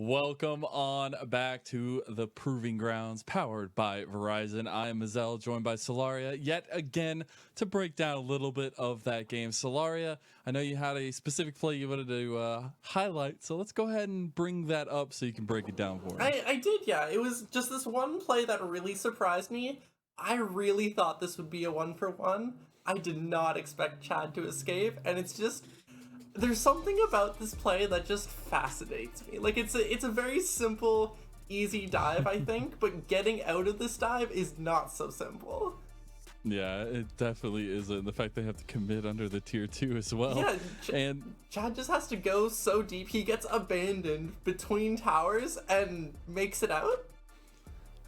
Welcome on back to the Proving Grounds, powered by Verizon. I am Mazel, joined by Solaria, yet again to break down a little bit of that game. Solaria, I know you had a specific play you wanted to highlight, so let's go ahead and bring that up so you can break it down for me. I did, yeah. It was just this one play that really surprised me. I really thought this would be a 1-for-1. I did not expect Chad to escape, and it's just... There's something about this play that just fascinates me. Like, it's a very simple, easy dive, I think, but getting out of this dive is not so simple. Yeah, it definitely isn't. The fact they have to commit under the tier 2 as well. Yeah, and Chad just has to go so deep, he gets abandoned between towers and makes it out.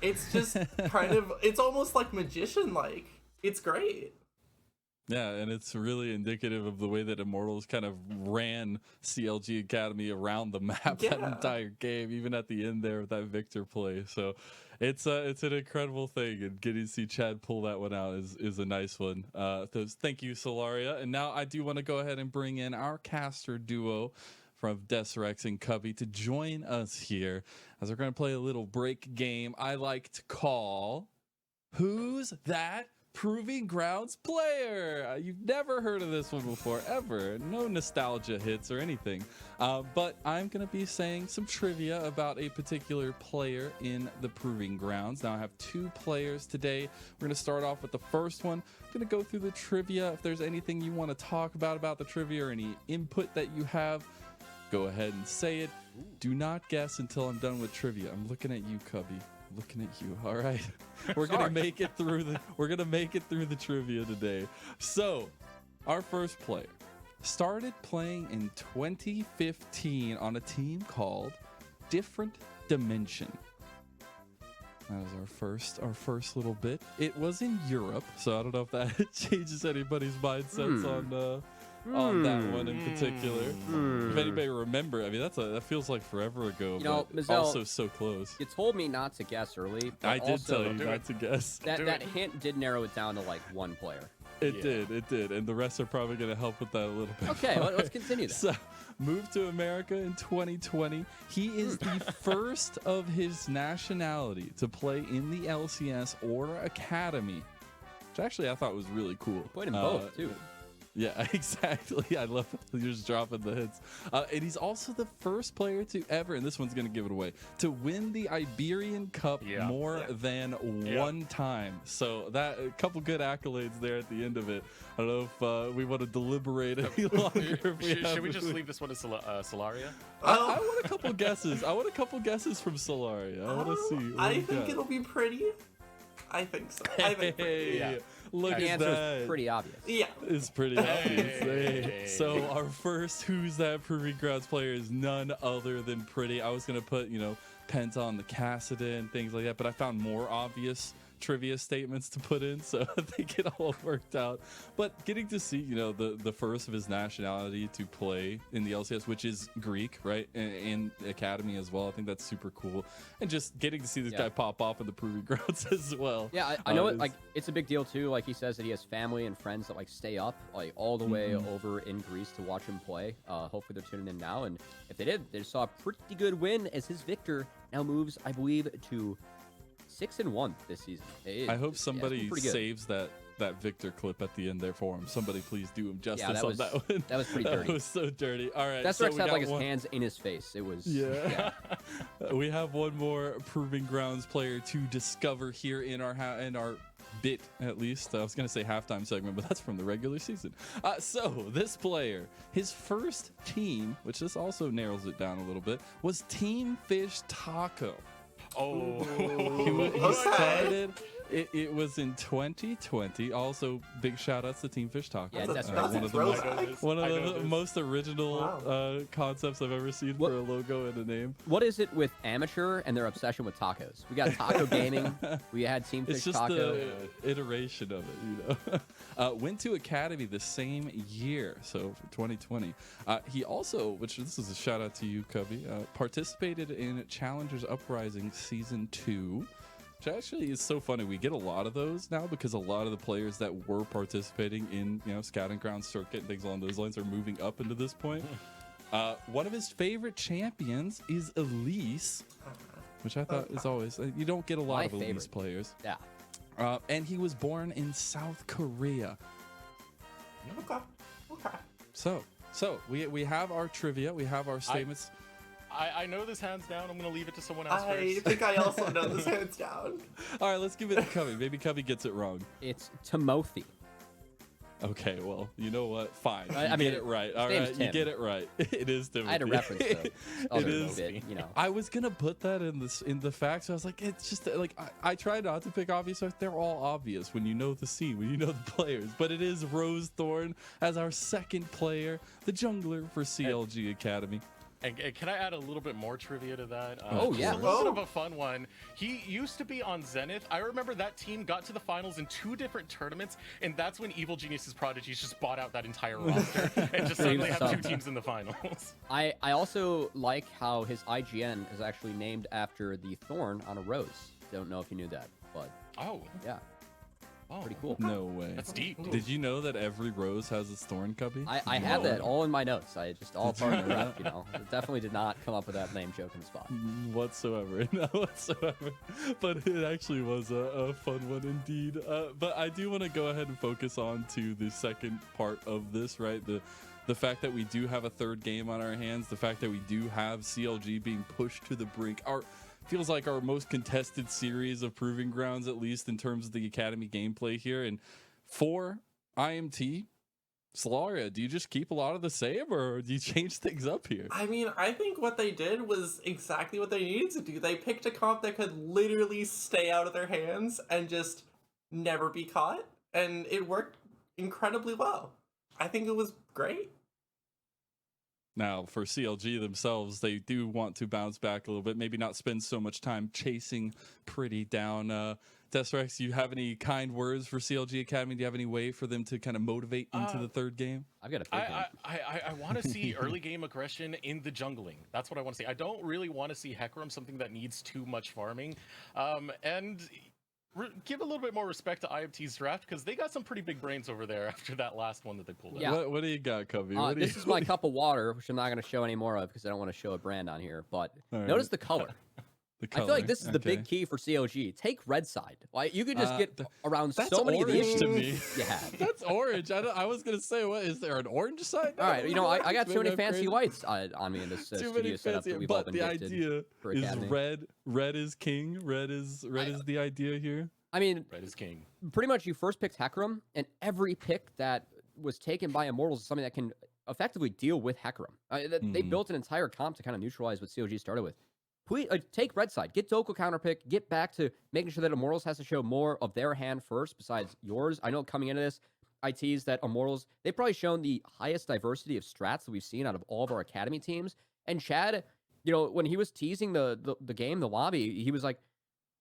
It's just kind of, it's almost like magician-like. It's great. Yeah, and it's really indicative of the way that Immortals kind of ran CLG Academy around the map that entire game, even at the end there with that Victor play. So it's an incredible thing, and getting to see Chad pull that one out is a nice one. Thank you, Solaria. And now I do want to go ahead and bring in our caster duo from Desrex and Cubby to join us here as we're going to play a little break game I like to call Who's That Proving Grounds Player? You've never heard of this one before, ever. No nostalgia hits or anything. But I'm going to be saying some trivia about a particular player in the Proving Grounds. Now, I have two players today. We're going to start off with the first one. I'm going to go through the trivia. If there's anything you want to talk about the trivia or any input that you have, go ahead and say it. Do not guess until I'm done with trivia. I'm looking at you, Cubby. Looking at you. All right, we're gonna make it through the trivia today. So our first player started playing in 2015 on a team called Different Dimension. That was our first little bit. It was in Europe, so I don't know if that changes anybody's mindsets on that one in particular. If anybody remember, I mean, that feels like forever ago, but Mazel, also so close. You told me not to guess early. But I did tell you not to guess. That hint did narrow it down to like one player. It did, and the rest are probably going to help with that a little bit. Okay, let's continue that. So, moved to America in 2020. He is the first of his nationality to play in the LCS or Academy, which actually I thought was really cool. Played in both, too. Yeah, exactly. I love you're just dropping the hits. And he's also the first player to ever, and this one's going to give it away, to win the Iberian Cup more than one time. So that a couple good accolades there at the end of it. I don't know if we want to deliberate any longer. Should we just leave this one to Solaria? I want a couple guesses. I want a couple guesses from Solaria. I want to see. I think it'll be pretty. I think so. I think pretty. Yeah. Look the at answer that. is pretty obvious. Yeah. It's pretty obvious. Hey. So our first Who's That Proving Grounds player is none other than Pretty. I was going to put, Penta on the Cassidy and things like that, but I found more obvious trivia statements to put in, so I think it all worked out. But getting to see, the first of his nationality to play in the LCS, which is Greek, right, and Academy as well, I think that's super cool. And just getting to see this guy pop off in the Proving Grounds as well. Yeah, I know it's a big deal too. Like he says that he has family and friends that stay up all the way over in Greece to watch him play. Hopefully they're tuning in now, and if they did, they saw a pretty good win as his Victor now moves, I believe, to 6-1 this season. I hope somebody saves that Victor clip at the end there for him. Somebody please do him justice on that one. That was pretty dirty. That was so dirty. All right. That's where had his hands in his face. It was. Yeah. We have one more Proving Grounds player to discover here in our bit, at least. I was going to say halftime segment, but that's from the regular season. So this player, his first team, which this also narrows it down a little bit, was Team Fish Taco. Oh, he started. It was in 2020. Also, big shout outs to Team Fish Taco. Yeah, that's one of the most original concepts I've ever seen for a logo and a name. What is it with amateur and their obsession with tacos? We got Taco Gaming. We had Team Fish Taco. It's just the iteration of it, Went to Academy the same year, so for 2020. He also, which this is a shout out to you, Cubby, participated in Challengers Uprising Season 2. Which actually is so funny. We get a lot of those now because a lot of the players that were participating in, scouting ground circuit and things along those lines are moving up into this point. One of his favorite champions is Elise, which I thought is always, you don't get a lot of Elise players. Yeah. And he was born in South Korea. Okay. So we have our trivia, we have our statements. I know this hands down. I'm going to leave it to someone else I first. think I also know this hands down. All right, let's give it to Cubby. Maybe Cubby gets it wrong. It's Timothy. Okay, well, you know what? Fine. I You mean, get it right. his All name's right, you Tim. get it right. It is Timothy. I had a reference to It other is. bit, you know. I was gonna put that in the facts. I was like, it's just like I try not to pick obvious. They're all obvious when you know the scene, when you know the players. But it is Rose Thorn as our second player, the jungler for CLG Academy. And can I add a little bit more trivia to that? Oh, yeah. A little bit of a fun one. He used to be on Zenith. I remember that team got to the finals in 2 different tournaments, and that's when Evil Genius's Prodigies just bought out that entire roster and just suddenly have 2 teams in the finals. I also like how his IGN is actually named after the thorn on a rose. Don't know if you knew that, but Oh, yeah, oh, pretty cool. No way. That's deep. Did you know that every rose has its thorn, Cubby? I have that all in my notes. I just all part of the rep, you know. Definitely did not come up with that name joke in the spot. Whatsoever. Not whatsoever. But it actually was a fun one indeed. But I do want to go ahead and focus on to the second part of this, right? The fact that we do have a third game on our hands, the fact that we do have CLG being pushed to the brink. Feels like our most contested series of proving grounds, at least in terms of the Academy gameplay here. And for IMT, Solaria, do you just keep a lot of the same, or do you change things up here? I mean, I think what they did was exactly what they needed to do. They picked a comp that could literally stay out of their hands and just never be caught, and it worked incredibly well. I think it was great. Now, for CLG themselves, they do want to bounce back a little bit, maybe not spend so much time chasing Pretty down. Desrex, do you have any kind words for CLG Academy? Do you have any way for them to kind of motivate into the third game? I've got a big one. I want to see early game aggression in the jungling. That's what I want to see. I don't really want to see Hecarim, something that needs too much farming. And give a little bit more respect to IMT's draft, because they got some pretty big brains over there after that last one that they pulled out. Yeah. What do you got, Cubby? This is my cup of water, which I'm not going to show any more of because I don't want to show a brand on here. But notice the color. I feel like this is the big key for CLG. Take red side. Like, you could just get around so many of the issues to me. you have. That's orange. I was gonna say, what is there an orange side? All right, you know, I got too many Maybe I'm fancy crazy. whites on me in this Too studio many setup fancy, that we've all but been the gifted idea for is Academy. red is king. Red is the idea here. I mean, Red is king. pretty much you first picked Hecarim, and every pick that was taken by Immortals is something that can effectively deal with Hecarim. They built an entire comp to kind of neutralize what CLG started with. Take red side, get Doko counterpick, get back to making sure that Immortals has to show more of their hand first besides yours. I know coming into this, I teased that Immortals, they've probably shown the highest diversity of strats that we've seen out of all of our Academy teams. And Chad, you know, when he was teasing the game, the lobby, he was like,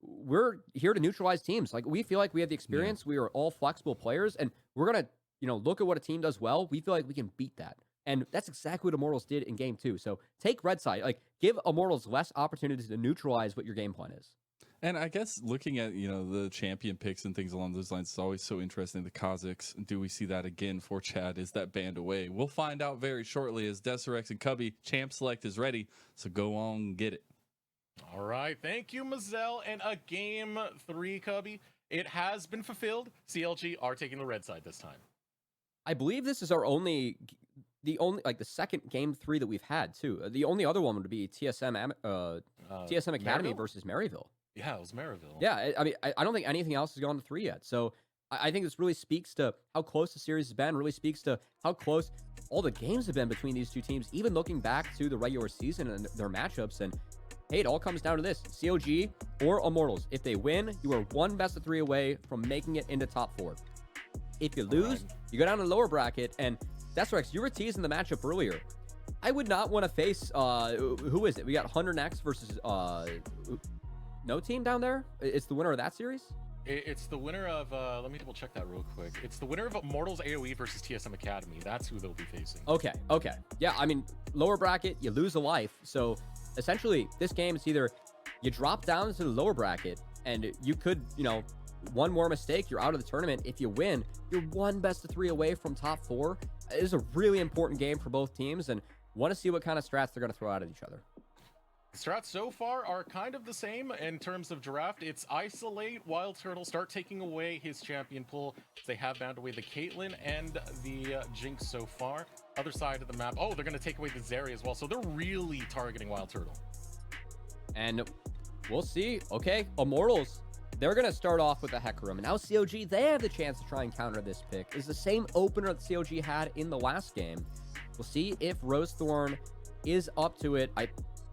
we're here to neutralize teams. Like, we feel like we have the experience. We are all flexible players, and we're going to, you know, look at what a team does well. We feel like we can beat that. And that's exactly what Immortals did in game 2. So take red side. Like, give Immortals less opportunities to neutralize what your game plan is. And I guess looking at, you know, the champion picks and things along those lines is always so interesting. The Kazakhs, do we see that again for Chad? Is that banned away? We'll find out very shortly as Desiree and Cubby champ select is ready. So go on and get it. All right, thank you, Mazel. And a game 3, Cubby. It has been fulfilled. CLG are taking the red side this time. I believe this is the second game 3 that we've had too. The only other one would be TSM Academy Maryville? versus Maryville. Yeah, it was Maryville. Yeah, I mean, I don't think anything else has gone to 3 yet. So I think this really speaks to how close the series has been, really speaks to how close all the games have been between these two teams, even looking back to the regular season and their matchups. And hey, it all comes down to this. CLG or Immortals. If they win, you are one best of 3 away from making it into top 4. If you lose, you go down to the lower bracket. And that's right, you were teasing the matchup earlier. I would not want to face, who is it? We got 100X versus no team down there? It's the winner of that series? It's the winner of, let me double check that real quick. It's the winner of Immortals AoE versus TSM Academy. That's who they'll be facing. Okay. Yeah, I mean, lower bracket, you lose a life. So essentially, this game is either you drop down to the lower bracket and you could, you know, one more mistake, you're out of the tournament. If you win, you're one best of 3 away from top 4. It is a really important game for both teams. And Want to see what kind of strats they're going to throw out at each other. Strats so far are kind of the same in terms of draft. It's isolate Wild Turtle, start taking away his champion pool. They have banned away the Caitlyn and the Jinx so far. Other side of the map, oh, they're going to take away the Zeri as well. So they're really targeting Wild Turtle. And we'll see. Okay, Immortals, they're going to start off with a Hecarim. And now CLG, they have the chance to try and counter this pick. It's the same opener that CLG had in the last game. We'll see if Rosethorn is up to it. I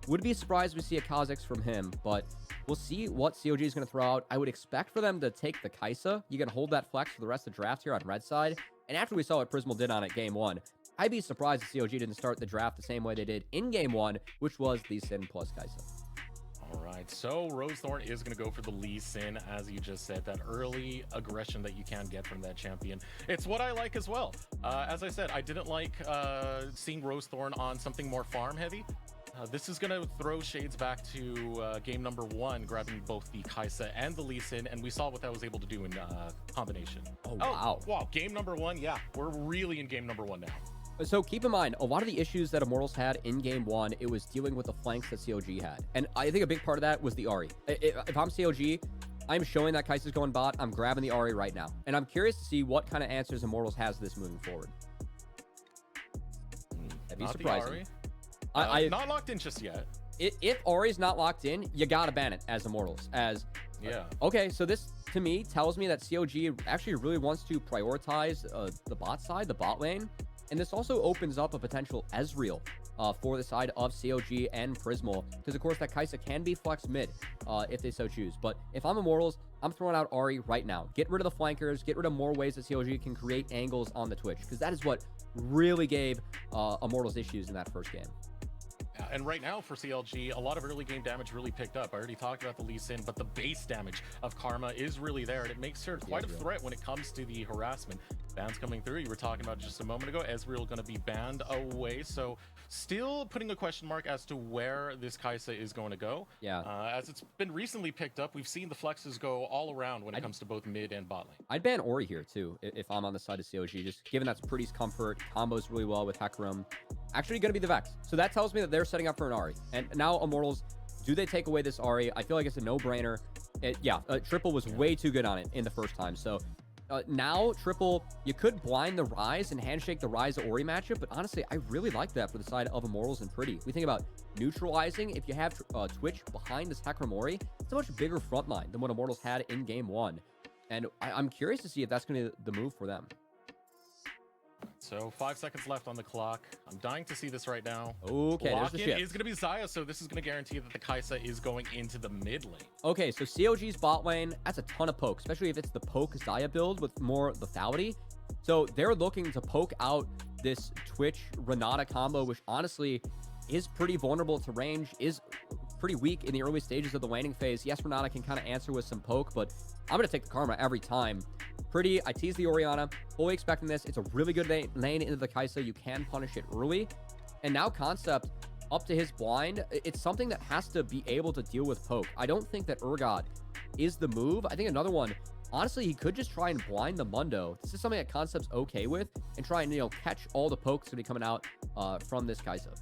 would be surprised if we see a Kha'Zix from him, but we'll see what CLG is going to throw out. I would expect for them to take the Kai'Sa. You can hold that flex for the rest of the draft here on red side. And after we saw what Prismal did on it game 1, I'd be surprised if CLG didn't start the draft the same way they did in game 1, which was Lee Sin plus Kai'Sa. All right, so Rosethorn is going to go for the Lee Sin, as you just said, that early aggression that you can get from that champion. It's what I like as well. As I said, I didn't like seeing Rosethorn on something more farm heavy. This is going to throw shades back to game number 1, grabbing both the Kai'Sa and the Lee Sin, and we saw what that was able to do in combination. Oh, wow. Wow, game number 1, yeah, we're really in game number 1 now. So keep in mind, a lot of the issues that Immortals had in game 1, it was dealing with the flanks that CLG had. And I think a big part of that was the Ahri. If I'm CLG, I'm showing that Kai'Sa's going bot, I'm grabbing the Ahri right now. And I'm curious to see what kind of answers Immortals has this moving forward. That'd be surprising. Not locked in just yet. If Ahri's not locked in, you gotta ban it as Immortals. Yeah. Okay, so this to me tells me that CLG actually really wants to prioritize the bot side, the bot lane. And this also opens up a potential Ezreal for the side of CLG and Prismal. Because, of course, that Kai'Sa can be flex mid if they so choose. But if I'm Immortals, I'm throwing out Ahri right now. Get rid of the flankers. Get rid of more ways that CLG can create angles on the Twitch. Because that is what really gave Immortals issues in that first game. And right now for CLG, a lot of early game damage really picked up. I already talked about the Lee Sin, but the base damage of Karma is really there, and it makes her quite a threat when it comes to the harassment. Bans coming through. You were talking about just a moment ago. Ezreal going to be banned away, so still putting a question mark as to where this Kai'Sa is going to go. Yeah. As it's been recently picked up, we've seen the flexes go all around when it comes to both mid and bot lane. I'd ban Ahri here, too, if I'm on the side of CLG. Just given that's Pretty's comfort, combos really well with Hecarim. Actually going to be the Vex. So that tells me that they're setting up for an Ahri. And now Immortals, do they take away this Ahri? I feel like it's a no-brainer. Triple was way too good on it in the first time. So now, Triple, you could blind the Ryze and handshake the Ryze Ahri matchup, but honestly, I really like that for the side of Immortals and Pretty. We think about neutralizing. If you have Twitch behind this Hecarim Ahri, it's a much bigger front line than what Immortals had in game 1. And I'm curious to see if that's going to be the move for them. So 5 seconds left on the clock. I'm dying to see this right now. Okay, there's the shift. Is going to be Xayah, so this is going to guarantee that the Kai'Sa is going into the mid lane. Okay, so CLG's bot lane, that's a ton of poke, especially if it's the poke Xayah build with more lethality. So they're looking to poke out this Twitch Renata combo, which honestly is pretty vulnerable to range, is pretty weak in the early stages of the laning phase. Yes, Renata can kind of answer with some poke, but I'm going to take the Karma every time. Pretty, I tease the Orianna, fully expecting this. It's a really good lane into the Kai'Sa. You can punish it early. And now Concept, up to his blind, it's something that has to be able to deal with poke. I don't think that Urgot is the move. I think another one, honestly, he could just try and blind the Mundo. This is something that Concept's okay with, and try and, catch all the pokes that be coming out from this Kai'Sa.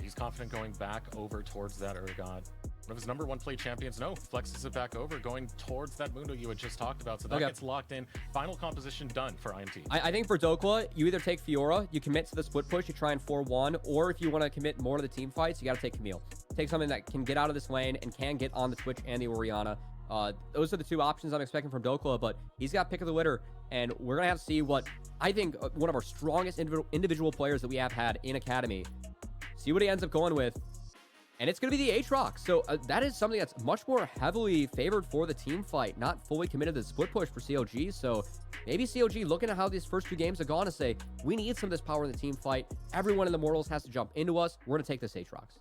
He's confident going back over towards that Urgot. One of his number 1 play champions, flexes it back over, going towards that Mundo you had just talked about. So that gets locked in. Final composition done for IMT. I think for Dokla, you either take Fiora, you commit to the split push, you try and 4-1, or if you want to commit more to the team fights, you got to take Camille. Take something that can get out of this lane and can get on the Twitch and the Orianna. Those are the 2 options I'm expecting from Dokla, but he's got pick of the litter, and we're going to have to see what I think one of our strongest individual players that we have had in Academy. See what he ends up going with. And it's going to be the Aatrox. So that is something that's much more heavily favored for the team fight, not fully committed to the split push for CLG. So maybe CLG looking at how these first 2 games have gone to say, we need some of this power in the team fight. Everyone in the Immortals has to jump into us. We're going to take this Aatrox.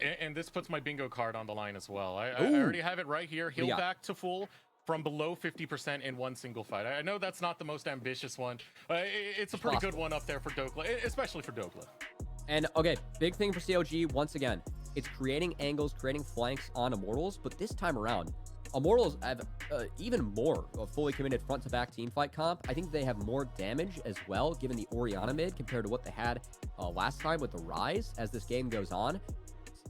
And this puts my bingo card on the line as well. I already have it right here. Heal back to full from below 50% in one single fight. I know that's not the most ambitious one. It's a pretty good one up there for Dokla, especially for Dokla. And okay, big thing for CLG, once again, it's creating angles, creating flanks on Immortals, but this time around, Immortals have even more of fully committed front-to-back teamfight comp. I think they have more damage as well, given the Orianna mid compared to what they had last time with the Rise as this game goes on.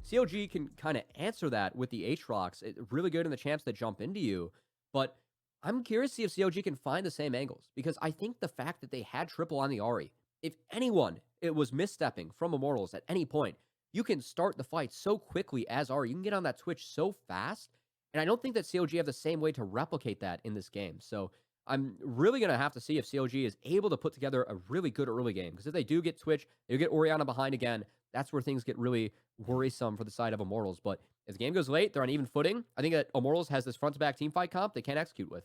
CLG can kind of answer that with the Aatrox. Really good in the champs that jump into you. But I'm curious to see if CLG can find the same angles, because I think the fact that they had triple on the Ahri, if anyone it was misstepping from Immortals at any point, you can start the fight so quickly as Ahri. You can get on that Twitch so fast. And I don't think that CLG have the same way to replicate that in this game. So I'm really going to have to see if CLG is able to put together a really good early game. Because if they do get Twitch, they get Orianna behind again, that's where things get really worrisome for the side of Immortals. But if the game goes late, they're on even footing. I think that Immortals has this front-to-back teamfight comp they can't execute with.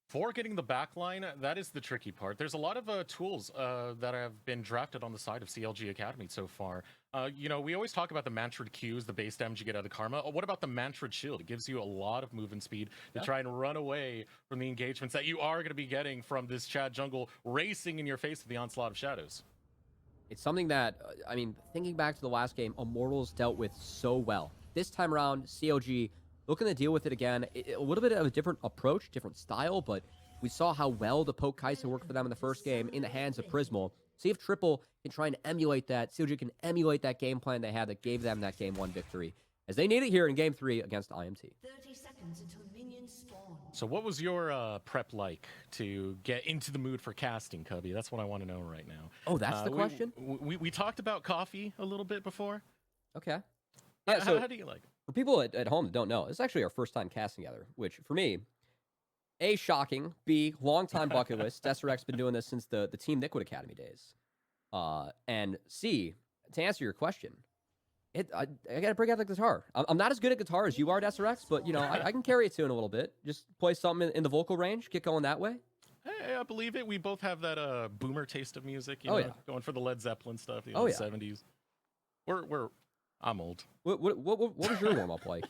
For getting the backline, that is the tricky part. There's a lot of tools that have been drafted on the side of CLG Academy so far. You know, we always talk about the Mantrid Qs, the base damage you get out of Karma. What about the Mantrid Shield? It gives you a lot of movement speed to try and run away from the engagements that you are going to be getting from this Chad jungle racing in your face with the onslaught of shadows. It's something that, I mean, thinking back to the last game, Immortals dealt with so well. This time around, CLG looking to deal with it again. A little bit of a different approach, different style, but we saw how well the Poke Kai'Sa worked for them in the first game in the hands of Prismal. See if Triple can try and emulate that. CLG can emulate that game plan they had that gave them that Game 1 victory, as they need it here in Game 3 against IMT. 30 seconds until minions spawn. So what was your prep like to get into the mood for casting, Cubby? That's what I want to know right now. Oh, that's the question? We talked about coffee a little bit before. Okay. Yeah, so how do you like it? For people at home that don't know, it's actually our first time casting together, which for me, A, shocking, B, long time bucket list. Deserect's been doing this since the Team Liquid Academy days. And C, to answer your question, I gotta break out the guitar. I'm not as good at guitar as you are, Deserect, but you know, I can carry a tune a little bit. Just play something in the vocal range, get going that way. Hey, I believe it. We both have that boomer taste of music, you know, yeah. going for the Led Zeppelin stuff, the 70s. I'm old. What was your warm-up like?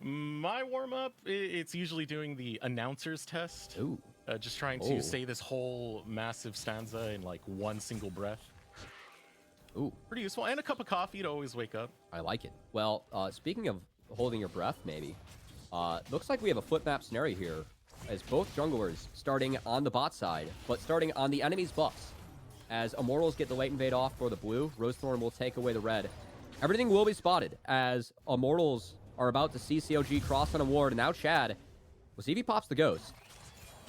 My warm-up, it's usually doing the announcer's test. Ooh. Just trying to say this whole massive stanza in like one single breath. Ooh. Pretty useful. And a cup of coffee to always wake up. I like it. Well, speaking of holding your breath, maybe, looks like we have a flip map scenario here, as both junglers starting on the bot side, but starting on the enemy's buffs. As Immortals get the late invade off for the blue, Rosethorn will take away the red. Everything will be spotted as Immortals are about to see CLG cross on a ward, and now Chad, we'll see if he pops the ghost.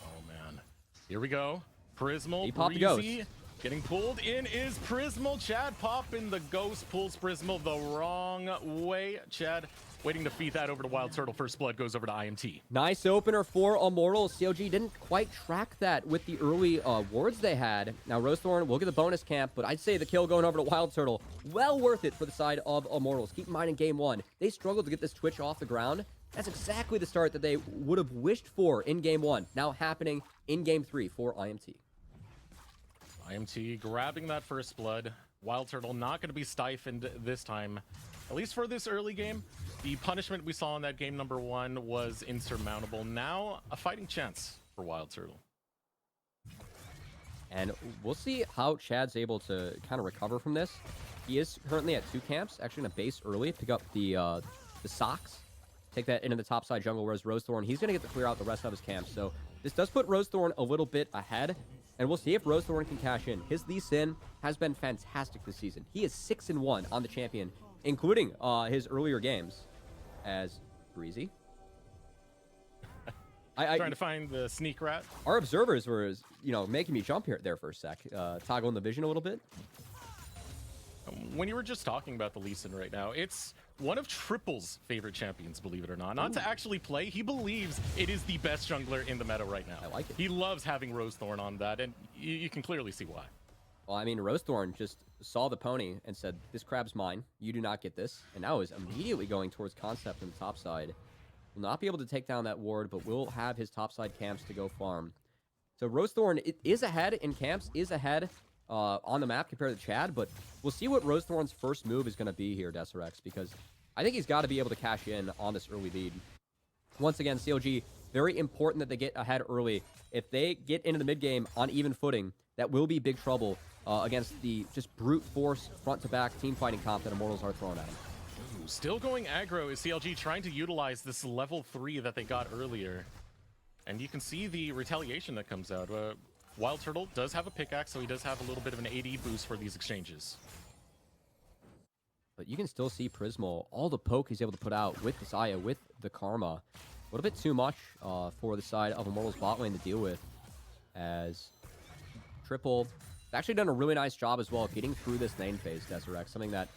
Oh, man. Here we go. Prismal, He popped the Breezy, ghost. getting pulled in is Prismal. Chad popping the ghost, pulls Prismal the wrong way. Chad waiting to feed that over to Wild Turtle. First blood goes over to IMT. Nice opener for Immortals. CLG didn't quite track that with the early wards they had. Now Rosethorn will get the bonus camp, but I'd say the kill going over to Wild Turtle, well worth it for the side of Immortals. Keep in mind in Game 1, they struggled to get this Twitch off the ground. That's exactly the start that they would have wished for in Game 1, now happening in Game 3 for IMT. IMT grabbing that first blood. Wild Turtle not going to be stifled this time, at least for this early game. The punishment we saw in that game number 1 was insurmountable. Now, a fighting chance for Wild Turtle. And we'll see how Chad's able to kind of recover from this. He is currently at 2 camps, actually in a base early, pick up the socks, take that into the top side jungle, whereas Rosethorn, he's going to get to clear out the rest of his camps. So this does put Rosethorn a little bit ahead, and we'll see if Rosethorn can cash in. His Lee Sin has been fantastic this season. He is 6-1 on the champion, including his earlier games as Breezy. Trying to find the sneak rat. Our observers were, you know, making me jump here there for a sec, toggling the vision a little bit. When you were just talking about the Lee Sin right now, it's one of Triple's favorite champions, believe it or not. Not to actually play, he believes it is the best jungler in the meta right now. I like it. He loves having Rosethorn on that, and you can clearly see why. Well, I mean, Rosethorn just saw the pony and said, this crab's mine. You do not get this. And now is immediately going towards Concept on the top side. Will not be able to take down that ward, but will have his top side camps to go farm. So Rosethorn is ahead in camps, is ahead on the map compared to Chad, but we'll see what Rosethorn's first move is going to be here, Deserex, because I think he's got to be able to cash in on this early lead. Once again, CLG, very important that they get ahead early. If they get into the mid game on even footing, that will be big trouble against the just brute force front-to-back team fighting comp that Immortals are throwing at him. still going aggro is CLG, trying to utilize this level 3 that they got earlier. And you can see the retaliation that comes out. Wild Turtle does have a pickaxe, so he does have a little bit of an AD boost for these exchanges. But you can still see Prismal, all the poke he's able to put out with the Zaya, with the Karma. A little bit too much for the side of Immortals bot lane to deal with, as Triple actually done a really nice job as well of getting through this lane phase, Desiree. Something that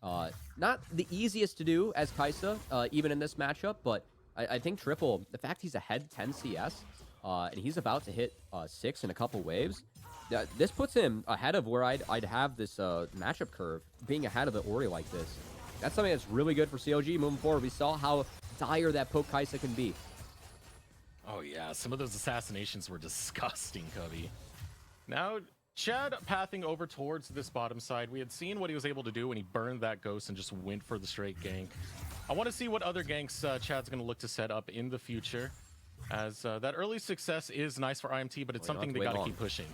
not the easiest to do as Kai'Sa, even in this matchup, but I think Triple, the fact he's ahead 10 CS, and he's about to hit 6 in a couple waves, this puts him ahead of where I'd have this matchup curve, being ahead of the Ori like this. That's something that's really good for CLG moving forward. We saw how dire that poke Kai'Sa can be. Oh yeah, some of those assassinations were disgusting, Cubby. Now, Chad pathing over towards this bottom side. We had seen what he was able to do when he burned that ghost and just went for the straight gank. I want to see what other ganks Chad's going to look to set up in the future, as that early success is nice for IMT, but it's something they got to keep pushing.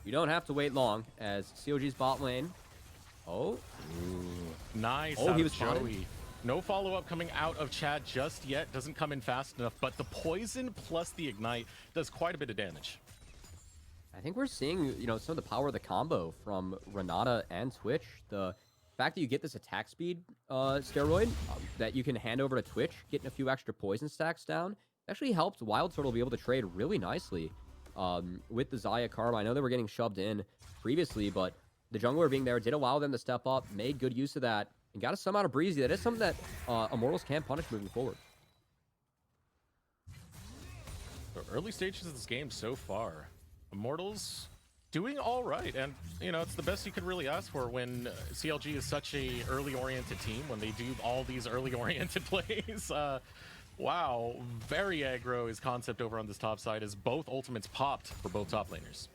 You don't have to wait long, as CLG's bot lane. Oh. Nice. Oh, he was Joey. spotted. No follow-up coming out of Chad just yet. Doesn't come in fast enough, but the poison plus the ignite does quite a bit of damage. I think we're seeing, some of the power of the combo from Renata and Twitch. The fact that you get this attack speed steroid that you can hand over to Twitch, getting a few extra poison stacks down, actually helped Wild Turtle be able to trade really nicely with the Zaya Karma. I know they were getting shoved in previously, but the jungler being there did allow them to step up, made good use of that, and got us some out of Breezy. That is something that Immortals can punish moving forward. The early stages of this game so far, Immortals doing all right, and it's the best you could really ask for when CLG is such a early oriented team, when they do all these early oriented plays. Wow, very aggro is concept over on this top side, as both ultimates popped for both top laners.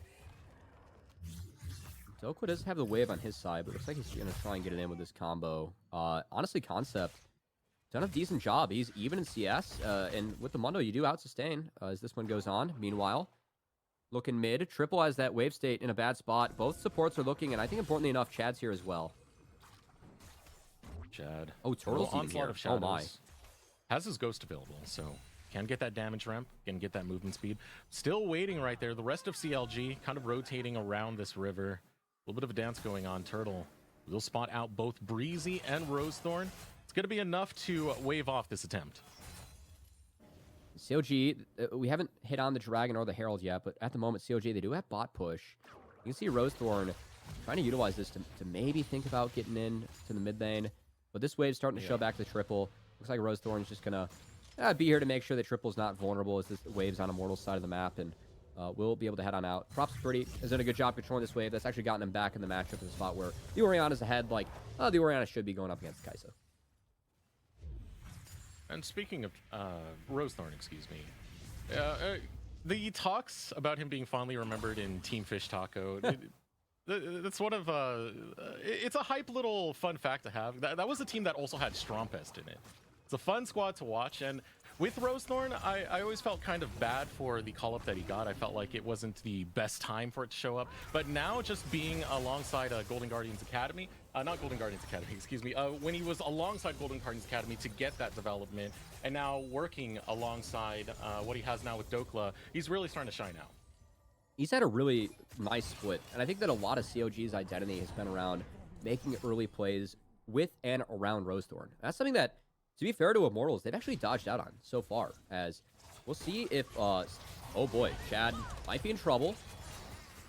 Doko does have the wave on his side, but looks like he's going to try and get it in with this combo. Honestly, Concept done a decent job. He's even in CS, and with the Mundo, you do out-sustain as this one goes on. Meanwhile, looking mid, Triple has that wave state in a bad spot. Both supports are looking, and I think importantly enough, Chad's here as well. Chad. Oh, Turtle's even here. Of shadows. Oh my. Has his ghost available, so can get that damage ramp, can get that movement speed. Still waiting right there. The rest of CLG kind of rotating around this river. A little bit of a dance going on. Turtle will spot out both Breezy and Rosethorn. It's going to be enough to wave off this attempt. CLG, we haven't hit on the Dragon or the Herald yet, but at the moment, CLG, they do have bot push. You can see Rosethorn trying to utilize this to maybe think about getting in to the mid lane, but this wave's starting to shove back the Triple. Looks like Rosethorn's just going to be here to make sure that Triple's not vulnerable as this wave's on Immortals' side of the map, and we'll be able to head on out. Props to Pretty has done a good job controlling this wave. That's actually gotten him back in the matchup in the spot where the Orianna's ahead, like, the Orianna should be going up against Kai'Sa. And speaking of Rosethorn, excuse me, the talks about him being fondly remembered in Team Fish Taco, that's one of, it's a hype little fun fact to have. That was a team that also had Strompest in it. It's a fun squad to watch, and with Rosethorn, I always felt kind of bad for the call-up that he got. I felt like it wasn't the best time for it to show up. But now, just being alongside Golden Guardians Academy, not Golden Guardians Academy, excuse me, when he was alongside Golden Guardians Academy to get that development, and now working alongside what he has now with Dokla, he's really starting to shine out. He's had a really nice split, and I think that a lot of COG's identity has been around making early plays with and around Rosethorn. That's something that, to be fair to Immortals, they've actually dodged out on so far, as we'll see if, oh boy, Chad might be in trouble.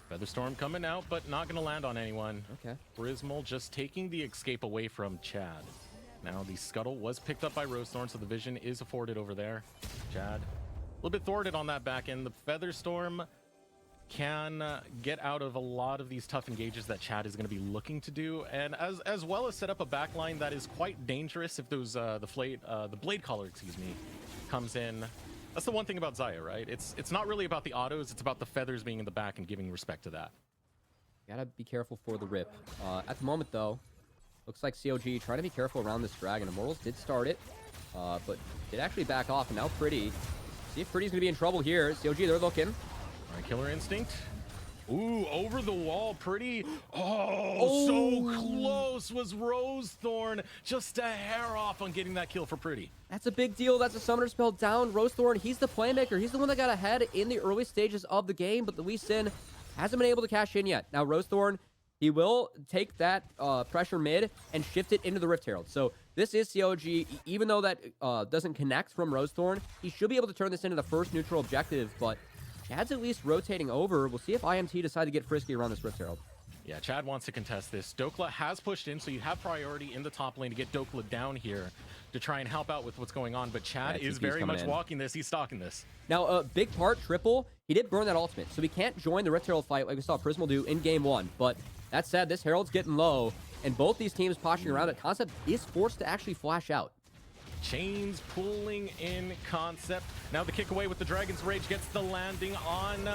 Featherstorm coming out, but not going to land on anyone. Okay. Brismal just taking the escape away from Chad. Now the scuttle was picked up by Rosethorn, so the vision is afforded over there. Chad, a little bit thwarted on that back end. The Featherstorm can get out of a lot of these tough engages that Chad is going to be looking to do, and as well as set up a backline that is quite dangerous if those the blade collar, excuse me, comes in. That's the one thing about Zaya, right? It's not really about the autos, it's about the feathers being in the back and giving respect to that. Gotta be careful for the rip. At the moment, though, looks like CLG trying to be careful around this dragon. Immortals did start it, but did actually back off, and now Pretty. See if Pretty's gonna be in trouble here. CLG, they're looking. All right, Killer Instinct Ooh, over the wall, pretty. Oh, so close was Rosethorn. Just a hair off on getting that kill for pretty. That's a big deal. That's a summoner spell down. Rosethorn, he's the playmaker. He's the one that got ahead in the early stages of the game, but Lee Sin hasn't been able to cash in yet. Now, Rosethorn, he will take that pressure mid and shift it into the Rift Herald. So this is CLG. Even though that doesn't connect from Rosethorn, he should be able to turn this into the first neutral objective, but Chad's at least rotating over. We'll see if IMT decide to get frisky around this Rift Herald. Yeah, Chad wants to contest this. Dokla has pushed in, so you have priority in the top lane to get Dokla down here to try and help out with what's going on. But Chad is very much walking this. He's stalking this. Now, a big part, Triple, he did burn that ultimate, so he can't join the Rift Herald fight like we saw Prismal do in game 1. But that said, this Herald's getting low, and both these teams posturing around it. Concept is forced to actually flash out. Chains pulling in Concept. Now the kick away with the Dragon's Rage gets the landing on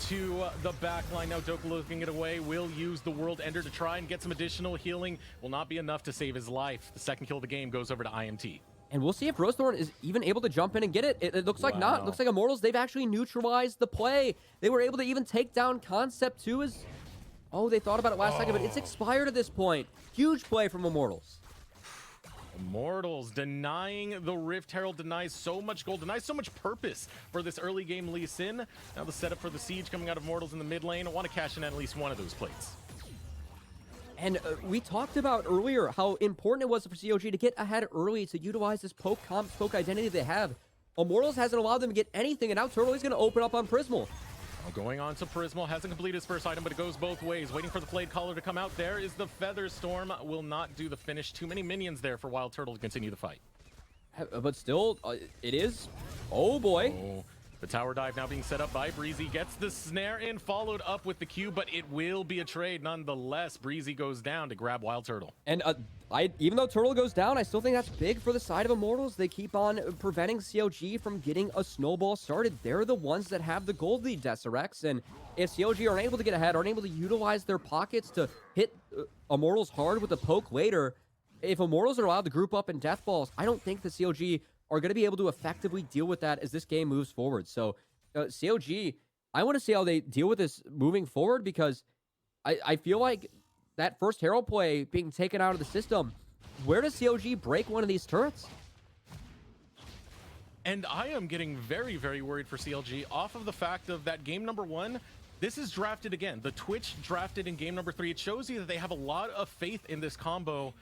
to the back line. Now Doka looking it away, will use the World Ender to try and get some additional healing. Will not be enough to save his life. The second kill of the game goes over to IMT. And we'll see if Rosethorn is even able to jump in and get it. It looks like not. It looks like Immortals, they've actually neutralized the play. They were able to even take down Concept too. Oh, they thought about it last second, but it's expired at this point. Huge play from Immortals. Immortals denying the Rift Herald, denies so much gold, denies so much purpose for this early game Lee Sin. Now the setup for the siege coming out of Immortals in the mid lane. I want to cash in at least one of those plates. And we talked about earlier how important it was for CLG to get ahead early to utilize this poke comp, poke identity they have. Immortals hasn't allowed them to get anything, and now Turtle is going to open up on Prismal. Going on to Prismal, hasn't completed his first item, but it goes both ways. Waiting for the Flayed Collar to come out. There is the Feather Storm. Will not do the finish. Too many minions there for Wild Turtle to continue the fight. But still, it is... Oh, boy. Oh, the tower dive now being set up by Breezy. Gets the snare in, followed up with the Q, but it will be a trade nonetheless. Breezy goes down to grab Wild Turtle. And even though Turtle goes down, I still think that's big for the side of Immortals. They keep on preventing CLG from getting a snowball started. They're the ones that have the gold lead, Deserex. And if CLG aren't able to get ahead, aren't able to utilize their pockets to hit Immortals hard with a poke later, if Immortals are allowed to group up in death balls, I don't think the CLG are going to be able to effectively deal with that as this game moves forward. So CLG, I want to see how they deal with this moving forward, because I feel like that first Herald play being taken out of the system, where does CLG break one of these turrets? And I am getting very, very worried for CLG off of the fact of that game number 1. This is drafted again. The Twitch drafted in game number 3. It shows you that they have a lot of faith in this combo.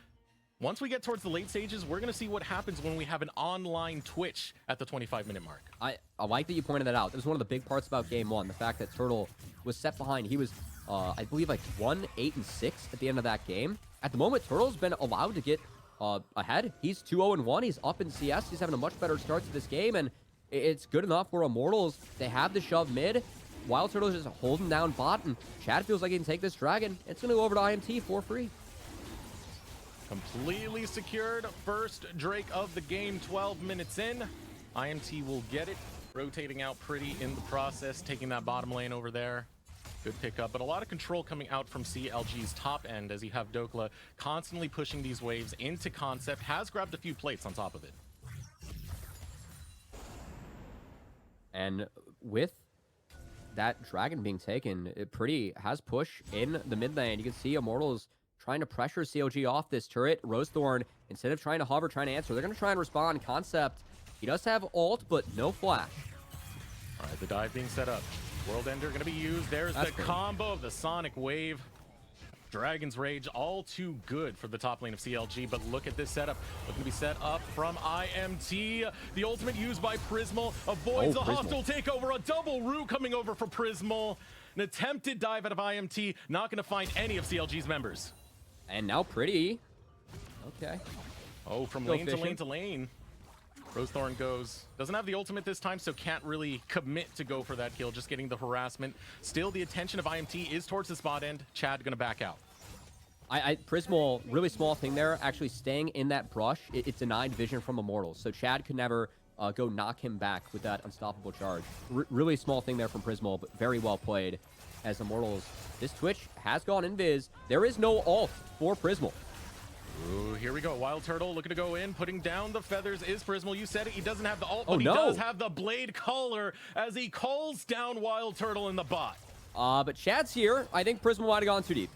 Once we get towards the late stages, we're going to see what happens when we have an online Twitch at the 25-minute mark. I like that you pointed that out. That was one of the big parts about game 1, the fact that Turtle was set behind. He was, I believe, like 1, 8, and 6 at the end of that game. At the moment, Turtle's been allowed to get ahead. He's 2-0-1. He's up in CS. He's having a much better start to this game, and it's good enough for Immortals. They have the shove mid. Wild Turtle's just holding down bot, and Chad feels like he can take this dragon. It's going to go over to IMT for free. Completely secured. First Drake of the game, 12 minutes in. IMT will get it. Rotating out pretty in the process, taking that bottom lane over there. Good pickup, but a lot of control coming out from CLG's top end as you have Dokla constantly pushing these waves into Concept. Has grabbed a few plates on top of it. And with that dragon being taken, it pretty has push in the mid lane. You can see Immortals trying to pressure CLG off this turret. Rosethorn, instead of trying to hover, trying to answer, they're going to try and respond. Concept, he does have ult, but no flash. All right, the dive being set up. World Ender going to be used. There's the combo of the Sonic Wave. Dragon's Rage, all too good for the top lane of CLG, but look at this setup. Looking to be set up from IMT. The ultimate used by Prismal. Avoids a hostile takeover. A double root coming over for Prismal. An attempted dive out of IMT. Not going to find any of CLG's members. And now Pretty. Okay. Oh, from lane to lane to lane. Rosethorn goes, doesn't have the ultimate this time, so can't really commit to go for that kill, just getting the harassment. Still, the attention of IMT is towards the spot end. Chad gonna back out. Prismal, really small thing there, actually staying in that brush. It denied vision from Immortals, so Chad could never go knock him back with that unstoppable charge. Really small thing there from Prismal, but very well played as Immortals. This Twitch has gone invis. There is no ult for Prismal. Ooh, here we go. Wild Turtle looking to go in, putting down the feathers is Prismal. You said it, he doesn't have the ult, but he does have the Blade Collar as he calls down Wild Turtle in the bot. But Chad's here. I think Prisma might have gone too deep.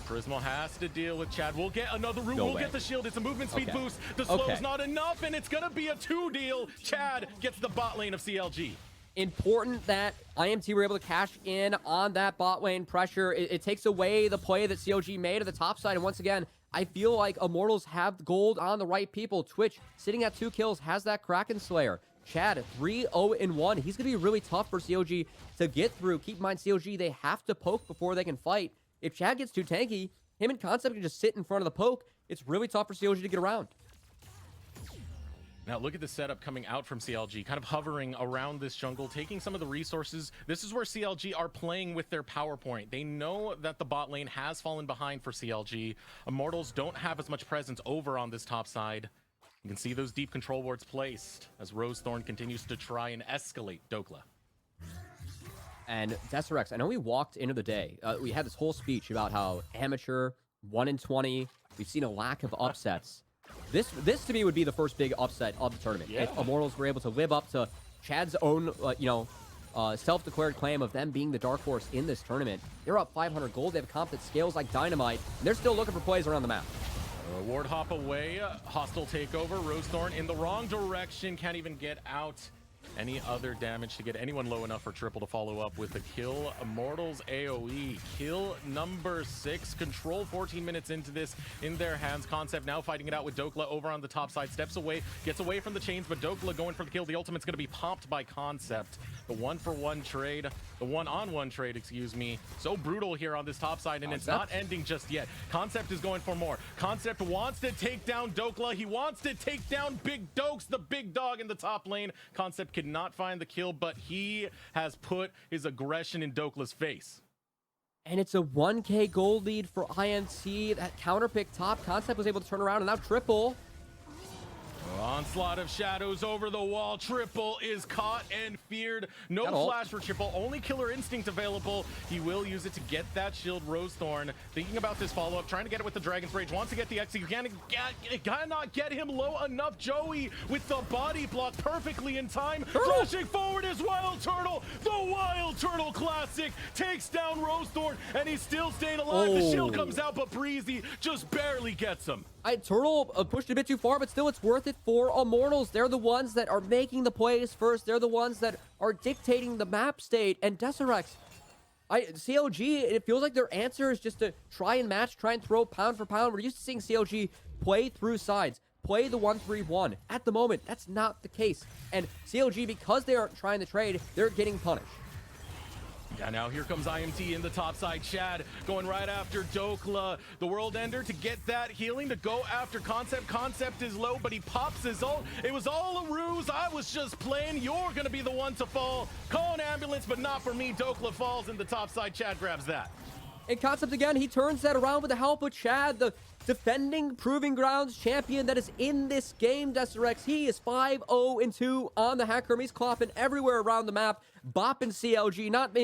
Prismo has to deal with Chad. We'll get another root. No We'll way. get the shield. It's a movement speed Okay. boost. The slow's Okay. not enough, and it's going to be a 2 deal. Chad gets the bot lane of CLG. Important that IMT were able to cash in on that bot lane pressure. It takes away the play that CLG made at the top side. And once again, I feel like Immortals have gold on the right people. Twitch, sitting at 2 kills, has that Kraken Slayer. Chad, 3-0-1. He's going to be really tough for CLG to get through. Keep in mind, CLG, they have to poke before they can fight. If Chad gets too tanky, him and Concept can just sit in front of the poke. It's really tough for CLG to get around. Now look at the setup coming out from CLG, kind of hovering around this jungle, taking some of the resources. This is where CLG are playing with their PowerPoint. They know that the bot lane has fallen behind for CLG. Immortals don't have as much presence over on this top side. You can see those deep control wards placed as Rosethorn continues to try and escalate Dokla. And Deserex, I know we walked into the day. We had this whole speech about how amateur, 1-20. We've seen a lack of upsets. This to me would be the first big upset of the tournament. Yeah. If Immortals were able to live up to Chad's own, self-declared claim of them being the dark horse in this tournament. They're up 500 gold. They have a comp that scales like dynamite. And they're still looking for plays around the map. Ward hop away, hostile takeover. Rosethorn in the wrong direction, can't even get out. Any other damage to get anyone low enough for Triple to follow up with a kill. Immortals AoE. Kill number 6. Control 14 minutes into this in their hands. Concept now fighting it out with Dokla over on the top side. Steps away, gets away from the chains, but Dokla going for the kill. The ultimate's going to be popped by Concept. The 1-for-1 trade, the 1-on-1 trade, excuse me. So brutal here on this top side, and it's not ending just yet. Concept is going for more. Concept wants to take down Dokla. He wants to take down Big Dokes, the big dog in the top lane. Concept could not find the kill, but he has put his aggression in Dokla's face. And it's a 1k gold lead for IMT. That counter pick top. Concept was able to turn around, and now Triple. Onslaught of shadows over the wall. Triple is caught and feared. No Got ult. flash for Triple. Only killer instinct available. He will use it to get that shield. Rosethorn thinking about this follow-up, trying to get it with the Dragon's Rage. Wants to get the X. You cannot get him low enough. Joey with the body block perfectly in time. Flashing forward is Wild Turtle. The Wild Turtle Classic takes down Rosethorn, and he's still staying alive. The shield comes out, but Breezy just barely gets him. Turtle pushed a bit too far, but still it's worth it for Immortals. They're the ones that are making the plays first. They're the ones that are dictating the map state. And Deserex, CLG, it feels like their answer is just to try and match, try and throw pound for pound. We're used to seeing CLG play through sides, play the 1-3-1. At the moment, that's not the case. And CLG, because they aren't trying to trade, they're getting punished. Yeah, now here comes IMT in the top side. Chad going right after Dokla, the World Ender, to get that healing, to go after Concept. Concept is low, but he pops his ult. It was all a ruse. I was just playing. You're going to be the one to fall. Call an ambulance, but not for me. Dokla falls in the top side. Chad grabs that. And Concept again, he turns that around with the help of Chad, the defending Proving Grounds champion that is in this game. Deserex, he is 5-0-2 on the Hacker. He's clopping everywhere around the map, bopping CLG, not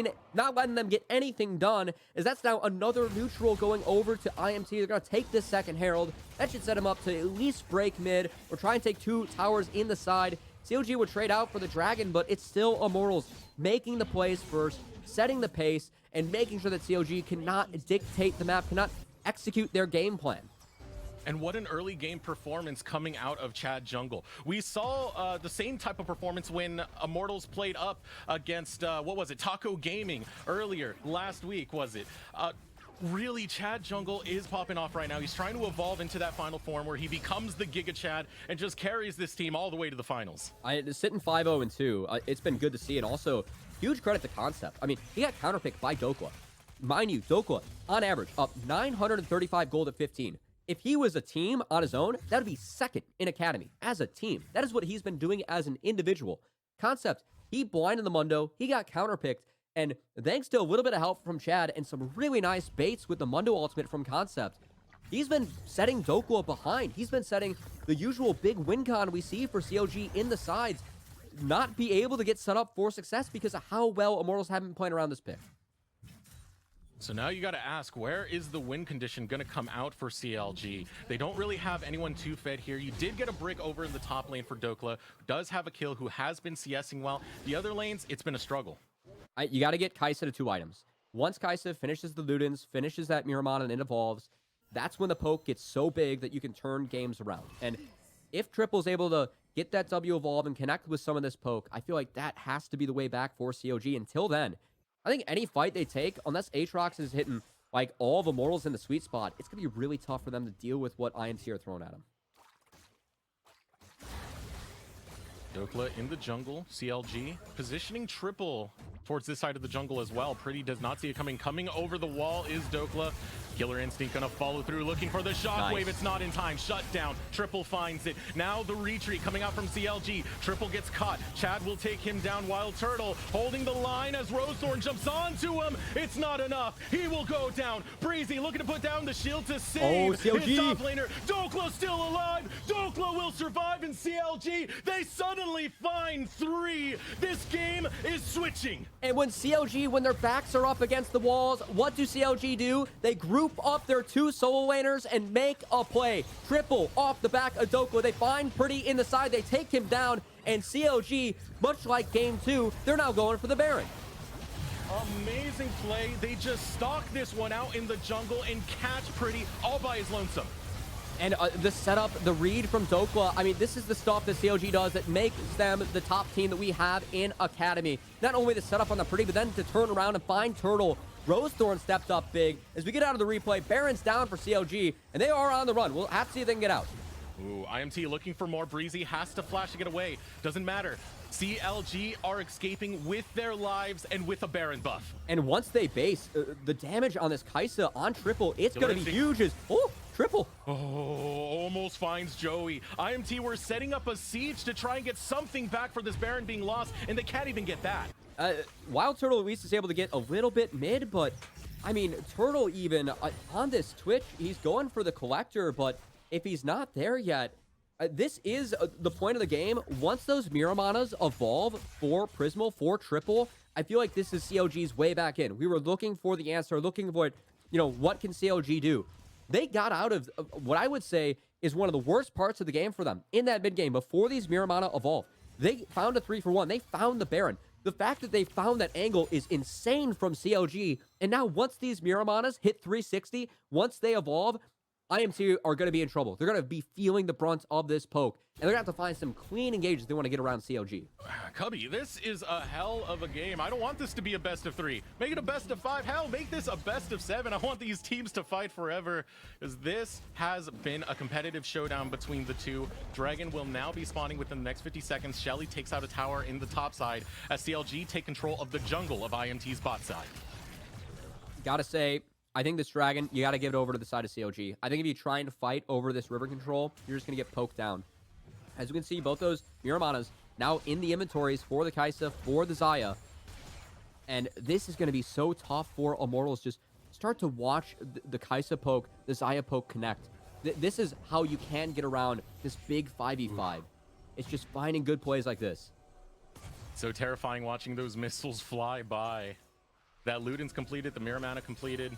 letting them get anything done, as that's now another neutral going over to IMT. They're going to take this second Herald. That should set him up to at least break mid or try and take 2 towers in the side. CLG would trade out for the Dragon, but it's still Immortals making the plays first, setting the pace, and making sure that CLG cannot dictate the map, cannot execute their game plan. And what an early game performance coming out of Chad Jungle. We saw the same type of performance when Immortals played up against, what was it, Taco Gaming earlier last week, was it? Really, Chad Jungle is popping off right now. He's trying to evolve into that final form where he becomes the Giga Chad and just carries this team all the way to the finals. Sitting 5-0-2, it's been good to see, and also huge credit to Concept. I mean, he got counterpicked by Dokla. Mind you, Dokla, on average, up 935 gold at 15. If he was a team on his own, that would be second in Academy as a team. That is what he's been doing as an individual. Concept, he blinded the Mundo, he got counterpicked, and thanks to a little bit of help from Chad and some really nice baits with the Mundo ultimate from Concept, he's been setting Dokla behind. He's been setting the usual big win con we see for CLG in the sides not be able to get set up for success because of how well Immortals have been playing around this pick. So now you got to ask, where is the win condition going to come out for CLG? They don't really have anyone too fed here. You did get a brick over in the top lane for Dokla, who does have a kill, who has been CSing well. The other lanes, it's been a struggle. You got to get Kai'Sa to 2 items. Once Kai'Sa finishes the Ludens, finishes that Miramon, and it evolves, that's when the poke gets so big that you can turn games around. And if Triple's able to get that W evolve and connect with some of this poke, I feel like that has to be the way back for CLG. Until then, I think any fight they take, unless Aatrox is hitting like all of Immortals in the sweet spot, it's going to be really tough for them to deal with what IMT are throwing at them. Dokla in the jungle, CLG positioning Triple towards this side of the jungle as well. Pretty does not see it coming. Coming over the wall is Dokla. Killer Instinct gonna follow through, looking for the shockwave. Nice. It's not in time. Shut down. Triple finds it. Now the retreat coming out from CLG. Triple gets caught. Chad will take him down. Wild Turtle holding the line as Rosethorn jumps onto him. It's not enough. He will go down. Breezy looking to put down the shield to save CLG. his top laner. Dokla still alive. Dokla will survive in CLG. They suddenly find 3. This game is switching. And when CLG, when their backs are up against the walls, what do CLG do? They group up their 2 solo laners and make a play. Triple off the back of Dokla. They find Pretty in the side. They take him down. And CLG, much like game 2, they're now going for the Baron. Amazing play. They just stalk this one out in the jungle and catch Pretty all by his lonesome. And the setup, the read from Dokla, I mean, this is the stuff that CLG does that makes them the top team that we have in Academy. Not only the setup on the Pretty, but then to turn around and find Turtle. Rosethorn stepped up big. As we get out of the replay, Baron's down for CLG, and they are on the run. We'll have to see if they can get out. Ooh, IMT looking for more. Breezy has to flash to get away. Doesn't matter. CLG are escaping with their lives and with a Baron buff. And once they base, the damage on this Kai'Sa on Triple, it's going to be huge. Oh, Triple. Oh, almost finds Joey. IMT were setting up a siege to try and get something back for this Baron being lost, and they can't even get that. Wild Turtle at least is able to get a little bit mid, but I mean, Turtle even on this Twitch, he's going for the Collector, but if he's not there yet, this is the point of the game. Once those Miramanas evolve for Prismal, for Triple, I feel like this is CLG's way back in. We were looking for the answer, looking for, what can CLG do? They got out of what I would say is one of the worst parts of the game for them in that mid game before these Miramana evolve. They found a 3-for-1. They found the Baron. The fact that they found that angle is insane from CLG. And now once these Miramanas hit 360, once they evolve, IMT are going to be in trouble. They're going to be feeling the brunt of this poke. And they're going to have to find some clean engages if they want to get around CLG. Cubby, this is a hell of a game. I don't want this to be a best of 3. Make it a best of 5. Hell, make this a best of 7. I want these teams to fight forever, because this has been a competitive showdown between the 2. Dragon will now be spawning within the next 50 seconds. Shelly takes out a tower in the top side as CLG take control of the jungle of IMT's bot side. Gotta say, I think this Dragon, you gotta give it over to the side of CLG. I think if you're trying to fight over this river control, you're just gonna get poked down. As you can see, both those Miramanas now in the inventories for the Kai'Sa, for the Xayah. And this is gonna be so tough for Immortals. Just start to watch the Kai'Sa poke, the Xayah poke connect. This is how you can get around this big 5v5. It's just finding good plays like this. So terrifying watching those missiles fly by. That Luden's completed, the Miramana completed.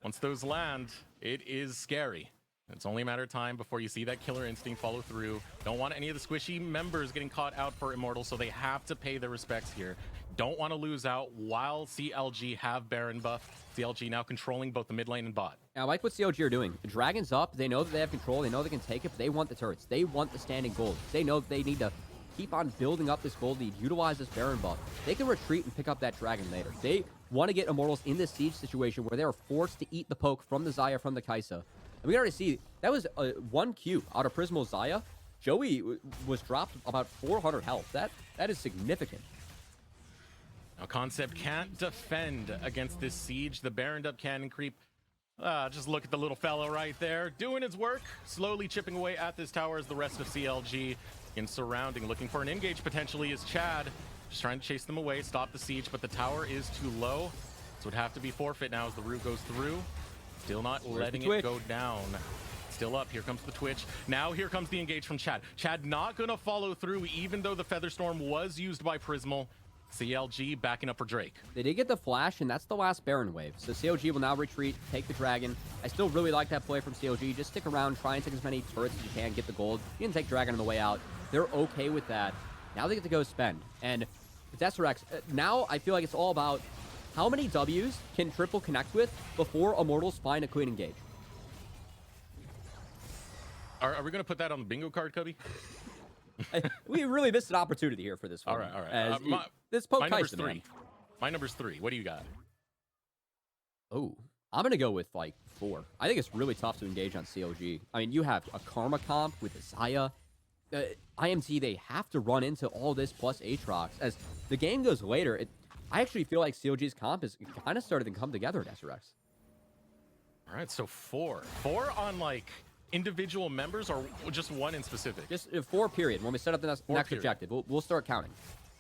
Once those land, it is scary. It's only a matter of time before you see that Killer Instinct follow through. Don't want any of the squishy members getting caught out for Immortals, so they have to pay their respects here. Don't want to lose out while CLG have Baron buff. CLG now controlling both the mid lane and bot. I like what CLG are doing. The Dragon's up. They know that they have control. They know they can take it, but they want the turrets. They want the standing gold. They know that they need to keep on building up this gold lead, utilize this Baron buff. They can retreat and pick up that Dragon later. They want to get Immortals in this siege situation where they are forced to eat the poke from the Xayah, from the Kai'Sa. And we already see, that was 1 Q out of Prismal Xayah. Joey was dropped about 400 health. That is significant. Now Concept can't defend against this siege. The Baron up cannon creep. Just look at the little fellow right there, doing his work, slowly chipping away at this tower as the rest of CLG in surrounding, looking for an engage potentially is Chad. Just trying to chase them away, stop the siege, but the tower is too low. So it'd have to be forfeit now as the root goes through. Still not letting it go down. Still up, here comes the Twitch. Now here comes the engage from Chad. Chad not gonna follow through even though the Featherstorm was used by Prismal. CLG backing up for Drake. They did get the flash, and that's the last Baron wave. So CLG will now retreat, take the Dragon. I still really like that play from CLG. Just stick around, try and take as many turrets as you can, get the gold. You can take Dragon on the way out. They're okay with that. Now they get to go spend. And Deserex, now I feel like it's all about how many W's can Triple connect with before Immortals find a clean engage. Are we going to put that on the bingo card, Cubby? We really missed an opportunity here for this one. All right. This poke My number's Tyson, man. 3. My number's 3. What do you got? Oh, I'm going to go with, like, 4. I think it's really tough to engage on CLG. I mean, you have a Karma comp with Isaiah. IMT, they have to run into all this plus Aatrox. As the game goes later, I actually feel like CLG's comp is kind of started to come together at SRX. All right, so 4. 4 on, like, individual members or just one in specific? Just 4 period. When we set up the next objective, we'll start counting.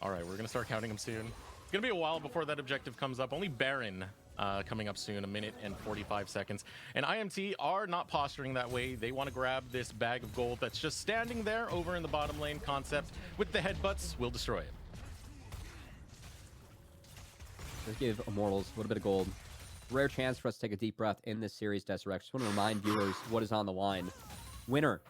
All right, we're going to start counting them soon. It's going to be a while before that objective comes up. Only Baron coming up soon, 1 minute and 45 seconds. And IMT are not posturing that way. They want to grab this bag of gold that's just standing there over in the bottom lane. Concept with the headbutts will destroy it. Let's give Immortals a little bit of gold. Rare chance for us to take a deep breath in this series, Deserex. Just want to remind viewers what is on the line. Winner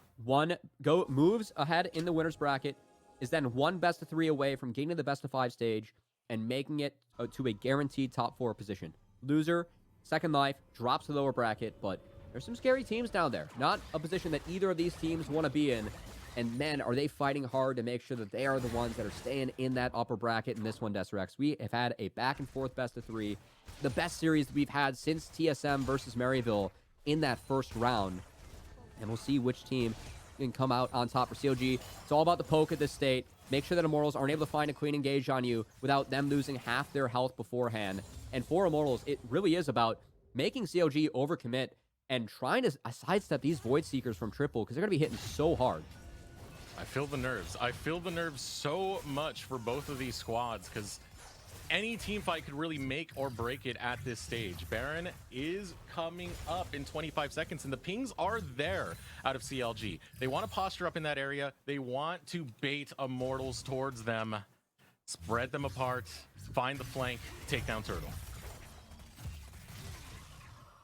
moves ahead in the winner's bracket, is then 1 best of 3 away from getting to the best of 5 stage and making it to a guaranteed top 4 position. Loser, second life, drops to the lower bracket, but there's some scary teams down there. Not a position that either of these teams want to be in. And man, are they fighting hard to make sure that they are the ones that are staying in that upper bracket in this one, Deserex. We have had a back and forth best of 3. The best series we've had since TSM versus Maryville in that first round. And we'll see which team can come out on top for CLG. It's all about the poke at this state. Make sure that Immortals aren't able to find a clean engage on you without them losing half their health beforehand. And for Immortals, it really is about making CLG overcommit and trying to sidestep these Void Seekers from Triple because they're going to be hitting so hard. I feel the nerves. I feel the nerves so much for both of these squads because any team fight could really make or break it at this stage. Baron is coming up in 25 seconds, and the pings are there out of CLG. They want to posture up in that area. They want to bait Immortals towards them, spread them apart, find the flank, take down Turtle.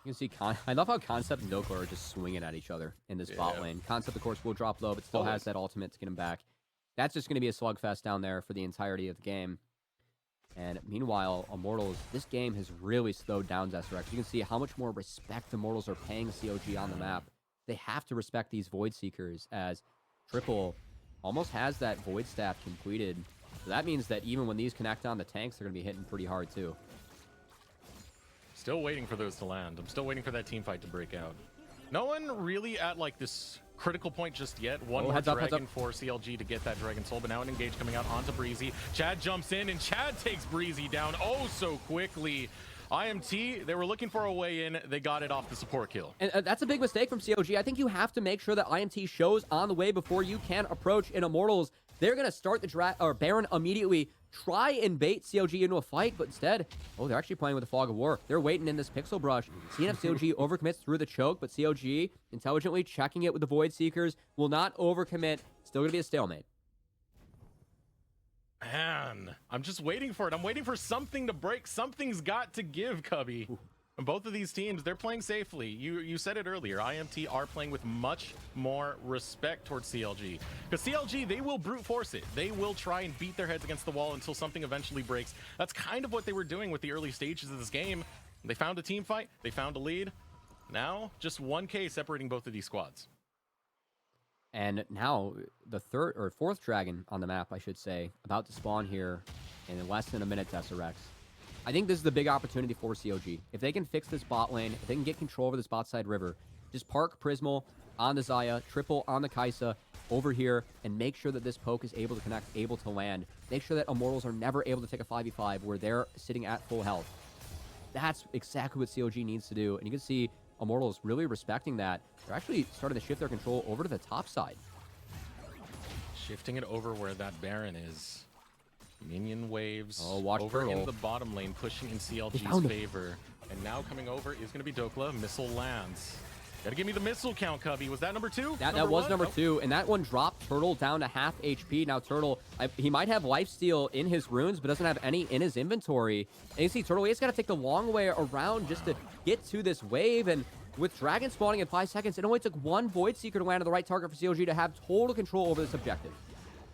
You can see, I love how Concept and Noko are just swinging at each other in this bot lane. Concept, of course, will drop low, but still has that ultimate to get him back. That's just going to be a slugfest down there for the entirety of the game. And meanwhile, Immortals, this game has really slowed down Deserex. You can see how much more respect Immortals are paying CLG on the map. They have to respect these Void Seekers as Triple almost has that Void Staff completed. So that means that even when these connect on the tanks, they're going to be hitting pretty hard too. Still waiting for those to land. I'm still waiting for that team fight to break out. No one really at like this critical point just yet. One more dragon for CLG to get that Dragon Soul, but now an engage coming out onto Breezy. Chad jumps in and Chad takes Breezy down oh so quickly. IMT, they were looking for a way in. They got it off the support kill. And that's a big mistake from CLG. I think you have to make sure that IMT shows on the way before you can approach in Immortals. They're going to start the Baron immediately, try and bait CLG into a fight, but instead, they're actually playing with the Fog of War. They're waiting in this Pixel Brush, seeing if CLG overcommits through the choke, but CLG intelligently checking it with the Void Seekers, will not overcommit. Still going to be a stalemate. Man, I'm just waiting for it. I'm waiting for something to break. Something's got to give, Cubby. And both of these teams, they're playing safely. You said it earlier. IMT are playing with much more respect towards CLG. Because CLG, they will brute force it. They will try and beat their heads against the wall until something eventually breaks. That's kind of what they were doing with the early stages of this game. They found a team fight. They found a lead. Now, just 1K separating both of these squads. And now, the fourth dragon on the map, I should say, about to spawn here in less than a minute, Deserex. I think this is the big opportunity for CLG. If they can fix this bot lane, if they can get control over this bot side river, just park Prismal on the Xayah, Triple on the Kaisa over here, and make sure that this poke is able to connect, able to land. Make sure that Immortals are never able to take a 5v5 where they're sitting at full health. That's exactly what CLG needs to do, and you can see Immortals really respecting that. They're actually starting to shift their control over to the top side. Shifting it over where that Baron is. Minion waves watch over Turtle. in the bottom lane, pushing in CLG's favor. And now coming over is going to be Dokla. Missile lands. Gotta give me the missile count, Cubby. Was that number 2? That was number 2, and that one dropped Turtle down to half HP. Now Turtle, he might have lifesteal in his runes, but doesn't have any in his inventory. And you see Turtle, he's got to take the long way around just to get to this wave, and with Dragon spawning in 5 seconds, it only took one Void Seeker to land on the right target for CLG to have total control over this objective.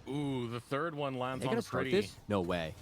Ooh, the third one lands They're on gonna start Pretty. this? No way.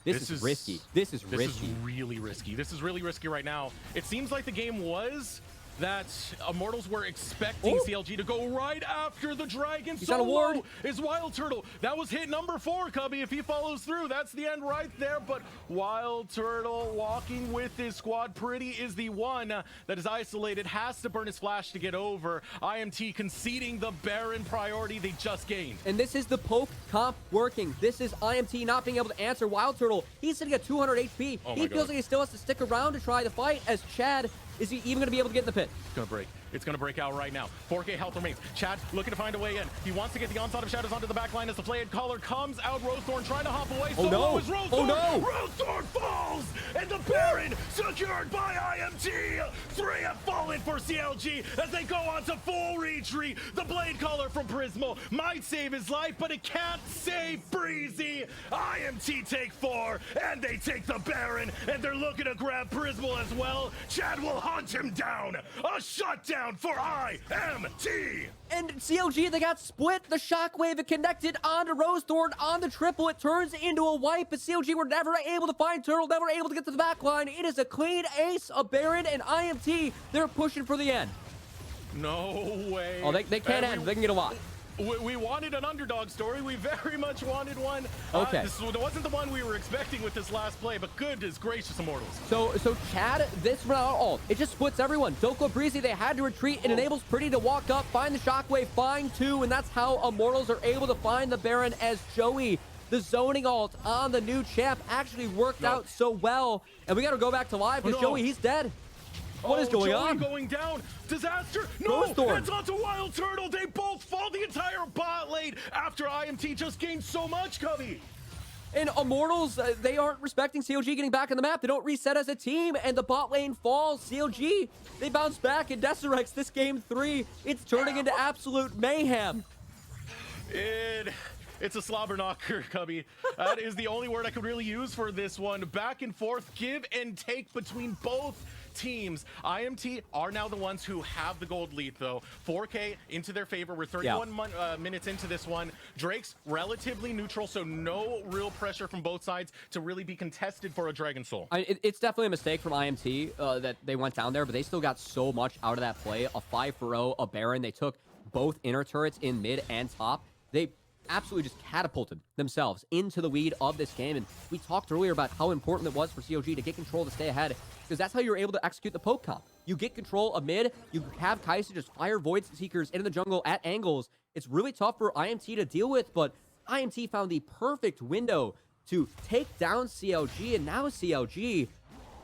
This is risky. This is risky. This is really risky. This is really risky right now. It seems like the game was that Immortals were expecting CLG to go right after the dragon. He's got a ward. Is Wild Turtle. That was hit number 4, Cubby. If he follows through, that's the end right there. But Wild Turtle walking with his squad. Pretty is the one that is isolated, has to burn his flash to get over. IMT conceding the Baron priority they just gained. And this is the poke comp working. This is IMT not being able to answer Wild Turtle. He's sitting at 200 HP. He feels like he still has to stick around to try the fight as Chad. Is he even going to be able to get in the pit? It's going to break. It's going to break out right now. 4K health remains. Chad looking to find a way in. He wants to get the onslaught of shadows onto the back line as the Flayed Caller comes out. Rosethorn trying to hop away. Oh no! Oh no! Rosethorn falls! And the Baron secured by IMT! 3 have fallen for CLG as they go on to full retreat. The Blade Caller from Prismal might save his life, but it can't save Breezy. IMT take 4, and they take the Baron, and they're looking to grab Prismal as well. Chad will hunt him down. A shutdown for IMT. And CLG, they got split. The shockwave it connected onto Rosethorn on the triple. It turns into a wipe, but CLG were never able to find Turtle, never able to get to the back line. It is a clean ace, a Baron, and IMT, they're pushing for the end. No way. Oh, they can't end. They can get a lot. We wanted an underdog story. We very much wanted one. Okay. This wasn't the one we were expecting with this last play, but goodness gracious, Immortals. So Chad, this run out all. It just splits everyone. Doko Breezy, they had to retreat. It enables Pretty to walk up, find the shockwave, find 2, and that's how Immortals are able to find the Baron as Joey. The zoning alt on the new champ actually worked out so well. And we got to go back to live because Joey, he's dead. What is going Joey on? Going down. Disaster. No, Rosethorn. it's onto Wild Turtle. They both fall the entire bot lane after IMT just gained so much, Cubby. And Immortals, they aren't respecting CLG getting back on the map. They don't reset as a team, and the bot lane falls. CLG, they bounce back, and Deserex, this game 3, it's turning into absolute mayhem. It's a slobber knocker, Cubby. That is the only word I could really use for this one. Back and forth, give and take between both teams. IMT are now the ones who have the gold lead, though. 4K into their favor. We're 31 minutes into this one. Drake's relatively neutral, so no real pressure from both sides to really be contested for a Dragon Soul. It's definitely a mistake from IMT that they went down there, but they still got so much out of that play. A 5-for-0, a Baron. They took both inner turrets in mid and top. They absolutely just catapulted themselves into the lead of this game. And we talked earlier about how important it was for CLG to get control to stay ahead, because that's how you're able to execute the poke comp. You get control of mid, you have Kaisa just fire Void Seekers into the jungle at angles. It's really tough for IMT to deal with, but IMT found the perfect window to take down CLG, and now CLG,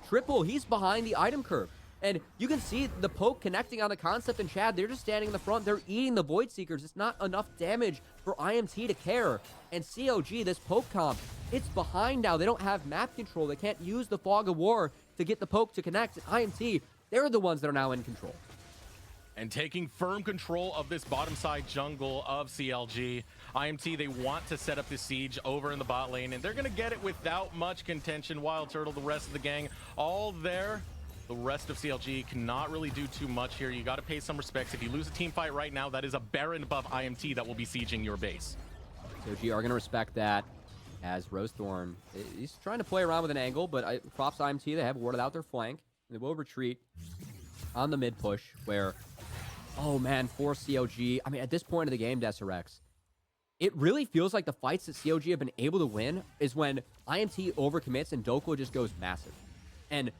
Triple, he's behind the item curve. And you can see the poke connecting on the concept, and Chad, they're just standing in the front. They're eating the Void Seekers. It's not enough damage for IMT to care. And CLG, this poke comp, it's behind now. They don't have map control. They can't use the Fog of War to get the poke to connect. And IMT, they're the ones that are now in control. And taking firm control of this bottom side jungle of CLG. IMT, they want to set up this siege over in the bot lane, and they're going to get it without much contention. Wild Turtle, the rest of the gang, all there. The rest of CLG cannot really do too much here. You got to pay some respects. If you lose a team fight right now, that is a Baron buff IMT that will be sieging your base. CLG are going to respect that, as Rosethorn, he's trying to play around with an angle, but props IMT, they have warded out their flank. They will retreat on the mid push, where, oh man, for CLG, I mean, at this point of the game, Deserex, it really feels like the fights that CLG have been able to win is when IMT overcommits and Dokla just goes massive. And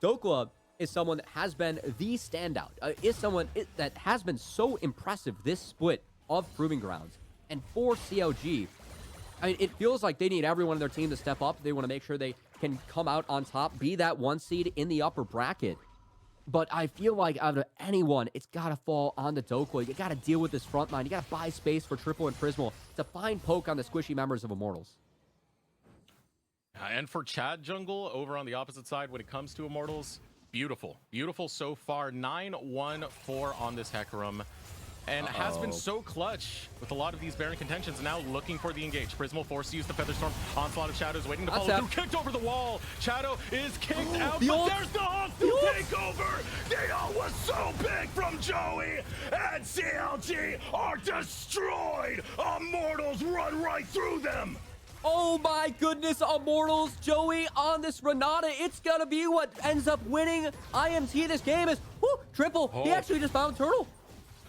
Dokla is someone that has been the standout, is someone that has been so impressive this split of Proving Grounds. And for CLG, I mean, it feels like they need everyone on their team to step up. They want to make sure they can come out on top, be that 1 seed in the upper bracket. But I feel like out of anyone, it's got to fall on the Dokla. You got to deal with this front line. You got to buy space for Triple and Prismal to find poke on the squishy members of Immortals. And for Chad jungle over on the opposite side when it comes to Immortals, beautiful. Beautiful so far. 9-1-4 on this Hecarim. And has been so clutch with a lot of these Baron contentions. Now looking for the engage. Prismal forced to use the Featherstorm. Onslaught of Shadows waiting to follow through. Kicked over the wall. Shadow is kicked out, but there's the hostile takeover. The ult was so big from Joey. And CLG are destroyed. Immortals run right through them. Oh my goodness, Immortals, Joey on this Renata. It's gonna be what ends up winning IMT this game is, Triple. He actually just found Turtle.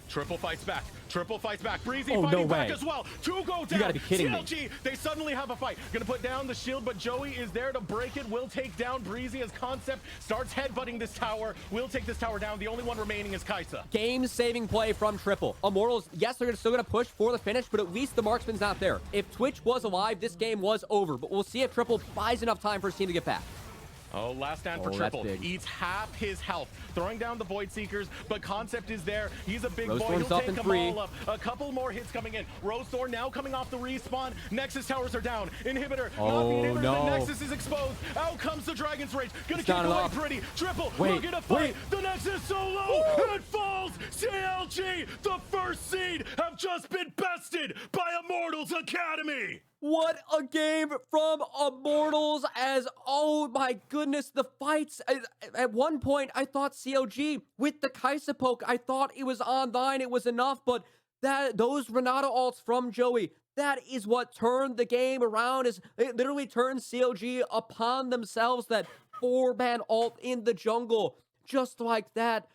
Triple fights back. Triple fights back. Breezy Oh, fighting no back way. as well. Two go down. You gotta be kidding me. CLG, they suddenly have a fight. Gonna put down the shield, but Joey is there to break it. Will take down Breezy as Concept starts headbutting this tower. Will take this tower down. The only one remaining is Kaisa. Game-saving play from Triple. Immortals, yes, they're still gonna push for the finish, but at least the marksman's not there. If Twitch was alive, this game was over, but we'll see if Triple buys enough time for his team to get back. Oh, last stand for Oh, Triple. that's big. Eats half his health. Throwing down the Void Seekers, but Concept is there. He's a big boy. Rosethorn's He'll up take in them 3. all up. A couple more hits coming in. Rosethorn now coming off the respawn. Nexus towers are down. Inhibitor not being able to. no. The Nexus is exposed. Out comes the Dragon's Rage. Gonna It's kick not away enough. pretty. Triple Wait, looking to fight. wait. The Nexus solo. It falls. CLG, the first seed, have just been bested by Immortals Academy. What a game from Immortals as, oh my goodness, the fights. At one point, I thought CLG with the Kaisa poke, I thought it was online, it was enough, but those Renata ults from Joey, that is what turned the game around. It literally turned CLG upon themselves, that 4-man ult in the jungle, just like that.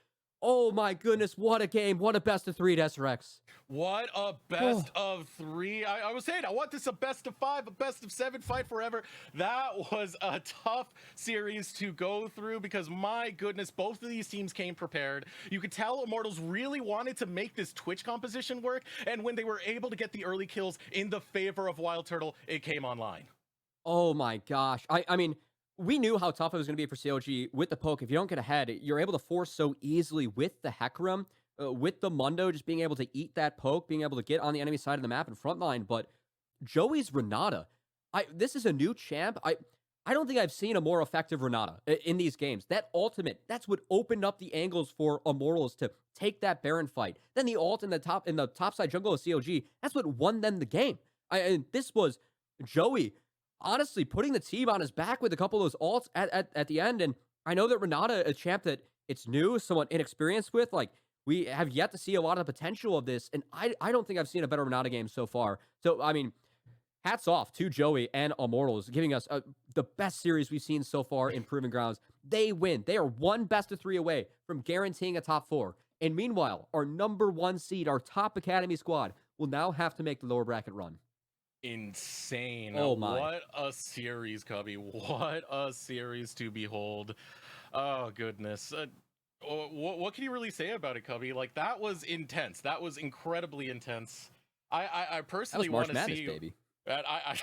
Oh my goodness, what a game. What a best of 3 at SRX. What a best of 3. I was saying, I want this a best of 5, a best of 7 fight forever. That was a tough series to go through because, my goodness, both of these teams came prepared. You could tell Immortals really wanted to make this Twitch composition work, and when they were able to get the early kills in the favor of Wild Turtle, it came online. Oh my gosh. I mean, we knew how tough it was going to be for CLG with the poke. If you don't get ahead, you're able to force so easily with the Hecarim, with the Mundo, just being able to eat that poke, being able to get on the enemy side of the map and frontline. But Joey's Renata, this is a new champ. I don't think I've seen a more effective Renata in these games. That ultimate, that's what opened up the angles for Immortals to take that Baron fight. Then the ult in the top side jungle of CLG, that's what won them the game. And this was Joey honestly putting the team on his back with a couple of those ults at the end. And I know that Renata, a champ that it's new, somewhat inexperienced with, like, we have yet to see a lot of the potential of this, and I don't think I've seen a better Renata game so far. So, I mean, hats off to Joey and Immortals, giving us the best series we've seen so far in Proving Grounds. They win. They are one best of 3 away from guaranteeing a top 4. And meanwhile, our number 1 seed, our top Academy squad, will now have to make the lower bracket run. Insane. Oh my. What a series, Cubby. What a series to behold. Oh, goodness. What can you really say about it, Cubby? Like, that was intense. That was incredibly intense. I personally want to see, baby. I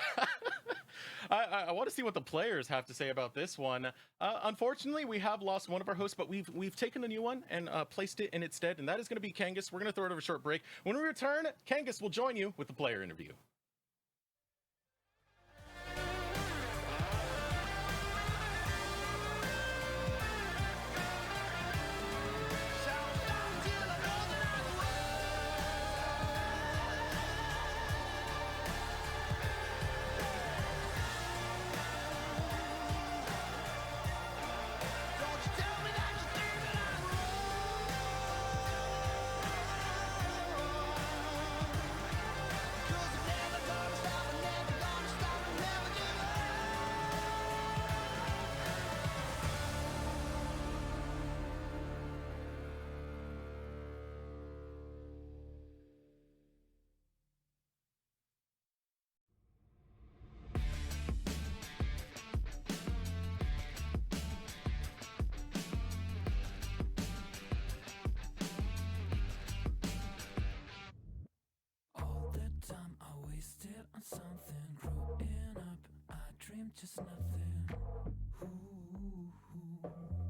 want to see what the players have to say about this one. Unfortunately, we have lost one of our hosts, but we've taken a new one and placed it in its stead, and that is going to be Kangas. We're going to throw it over a short break. When we return, Kangas will join you with the player interview. Something growing up, I dreamed just nothing. Ooh, what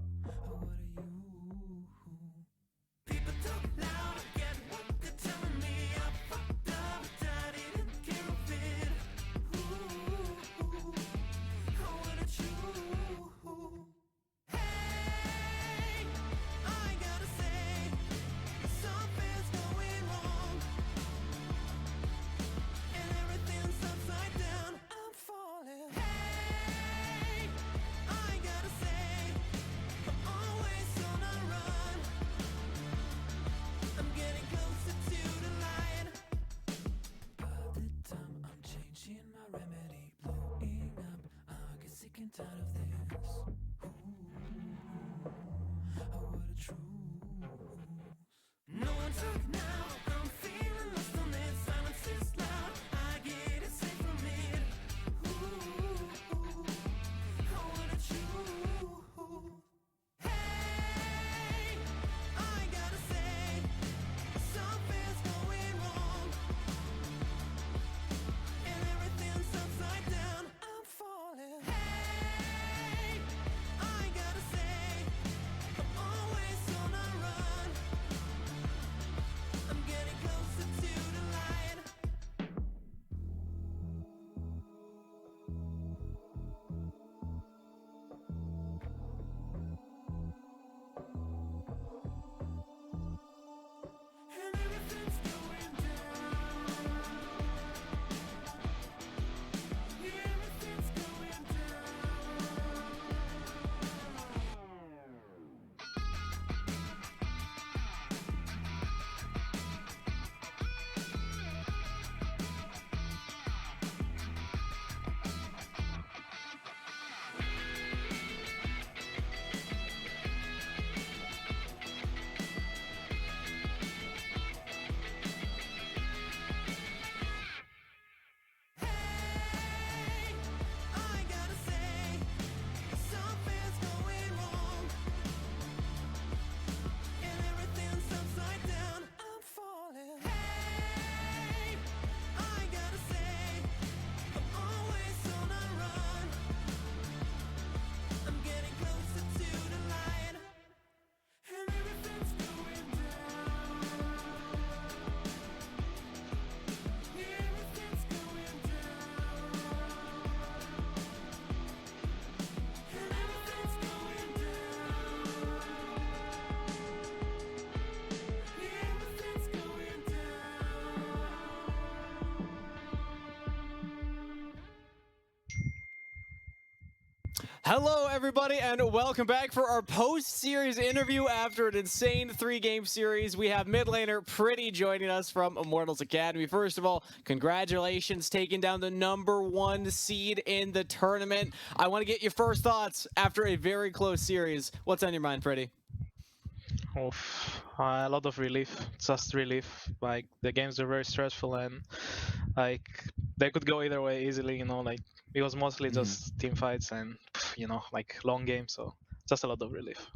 are you? People talk loud, I get what they're telling me. I fucked up, I didn't care of it. Ooh, what did you? Hey, I gotta say, something's going wrong. And everything's upside down. I'm falling. Hey, Hello, everybody, and welcome back for our post-series interview after an insane 3-game series. We have mid laner Pretty joining us from Immortals Academy. First of all, congratulations taking down the #1 seed in the tournament. I want to get your first thoughts after a very close series. What's on your mind, Pretty? A lot of relief, just relief. Like the games are very stressful and like they could go either way easily. Like it was mostly just team fights and like long games. So just a lot of relief.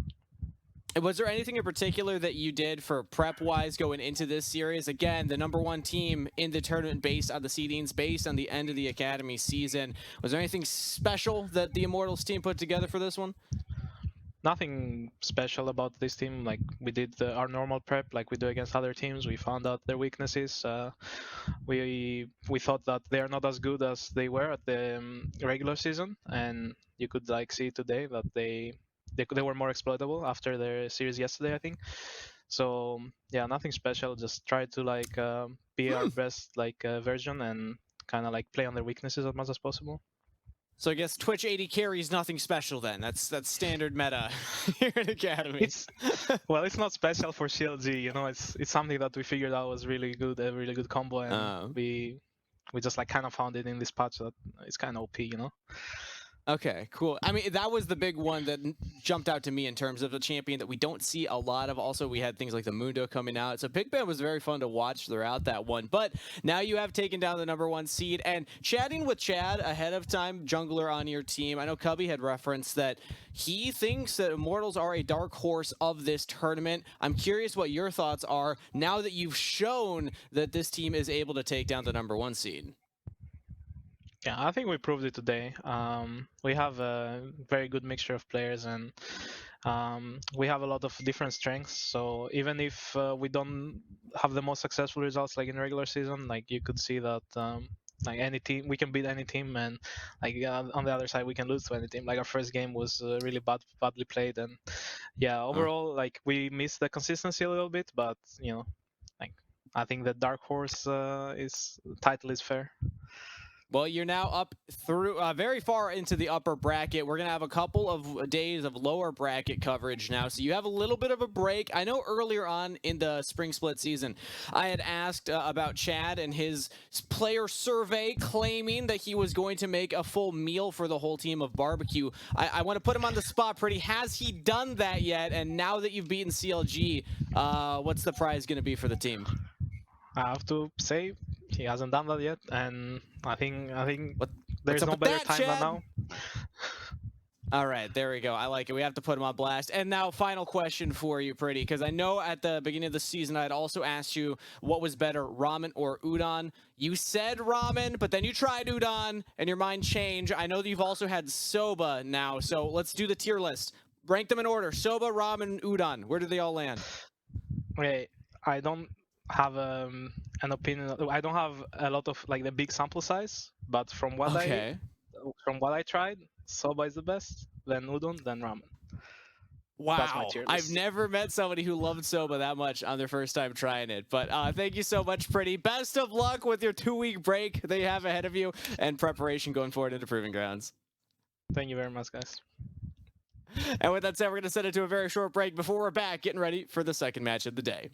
Was there anything in particular that you did for prep-wise going into this series? Again, the #1 team in the tournament based on the seedings, based on the end of the Academy season. Was there anything special that the Immortals team put together for this one? Nothing special about this team. Like we did our normal prep, like we do against other teams. We found out their weaknesses. We thought that they are not as good as they were at the regular season, and you could like see today that they were more exploitable after their series yesterday, I think. So yeah, nothing special. Just try to like be our best version and kind of like play on their weaknesses as much as possible. So I guess Twitch 80 carry is nothing special then. That's standard meta here in Academy. It's not special for CLG. It's something that we figured out was really good, a really good combo, and we just like kind of found it in this patch that it's kind of OP. Okay, cool. I mean, that was the big one that jumped out to me in terms of a champion that we don't see a lot of. Also, we had things like the Mundo coming out. So Big Ben was very fun to watch throughout that one. But now you have taken down the #1 seed. And chatting with Chad ahead of time, jungler on your team, I know Cubby had referenced that he thinks that Immortals are a dark horse of this tournament. I'm curious what your thoughts are now that you've shown that this team is able to take down the #1 seed. Yeah, I think we proved it today. We have a very good mixture of players, and we have a lot of different strengths. So even if we don't have the most successful results like in regular season, like you could see that like any team, we can beat any team, and like on the other side, we can lose to any team. Like our first game was really badly played, and yeah, overall, like we missed the consistency a little bit, but like I think the dark horse title is fair. Well, you're now up through very far into the upper bracket. We're going to have a couple of days of lower bracket coverage now, so you have a little bit of a break. I know earlier on in the spring split season, I had asked about Chad and his player survey claiming that he was going to make a full meal for the whole team of barbecue. I want to put him on the spot, Pretty. Has he done that yet? And now that you've beaten CLG, what's the prize going to be for the team? I have to say he hasn't done that yet, and I think there's no better time than now. All right, there we go. I like it. We have to put him on blast. And now, final question for you, Pretty, because I know at the beginning of the season I had also asked you what was better, ramen or udon. You said ramen, but then you tried udon, and your mind changed. I know that you've also had soba now, so let's do the tier list. Rank them in order: soba, ramen, udon. Where do they all land? Okay, I don't have an opinion. I don't have a lot of like the big sample size, but from what I tried, soba is the best, then udon, then ramen. Wow, I've never met somebody who loved soba that much on their first time trying it. But thank you so much, Pretty. Best of luck with your 2-week break that you have ahead of you and preparation going forward into Proving Grounds. Thank you very much, guys. And with that said, we're going to send it to a very short break before we're back getting ready for the second match of the day.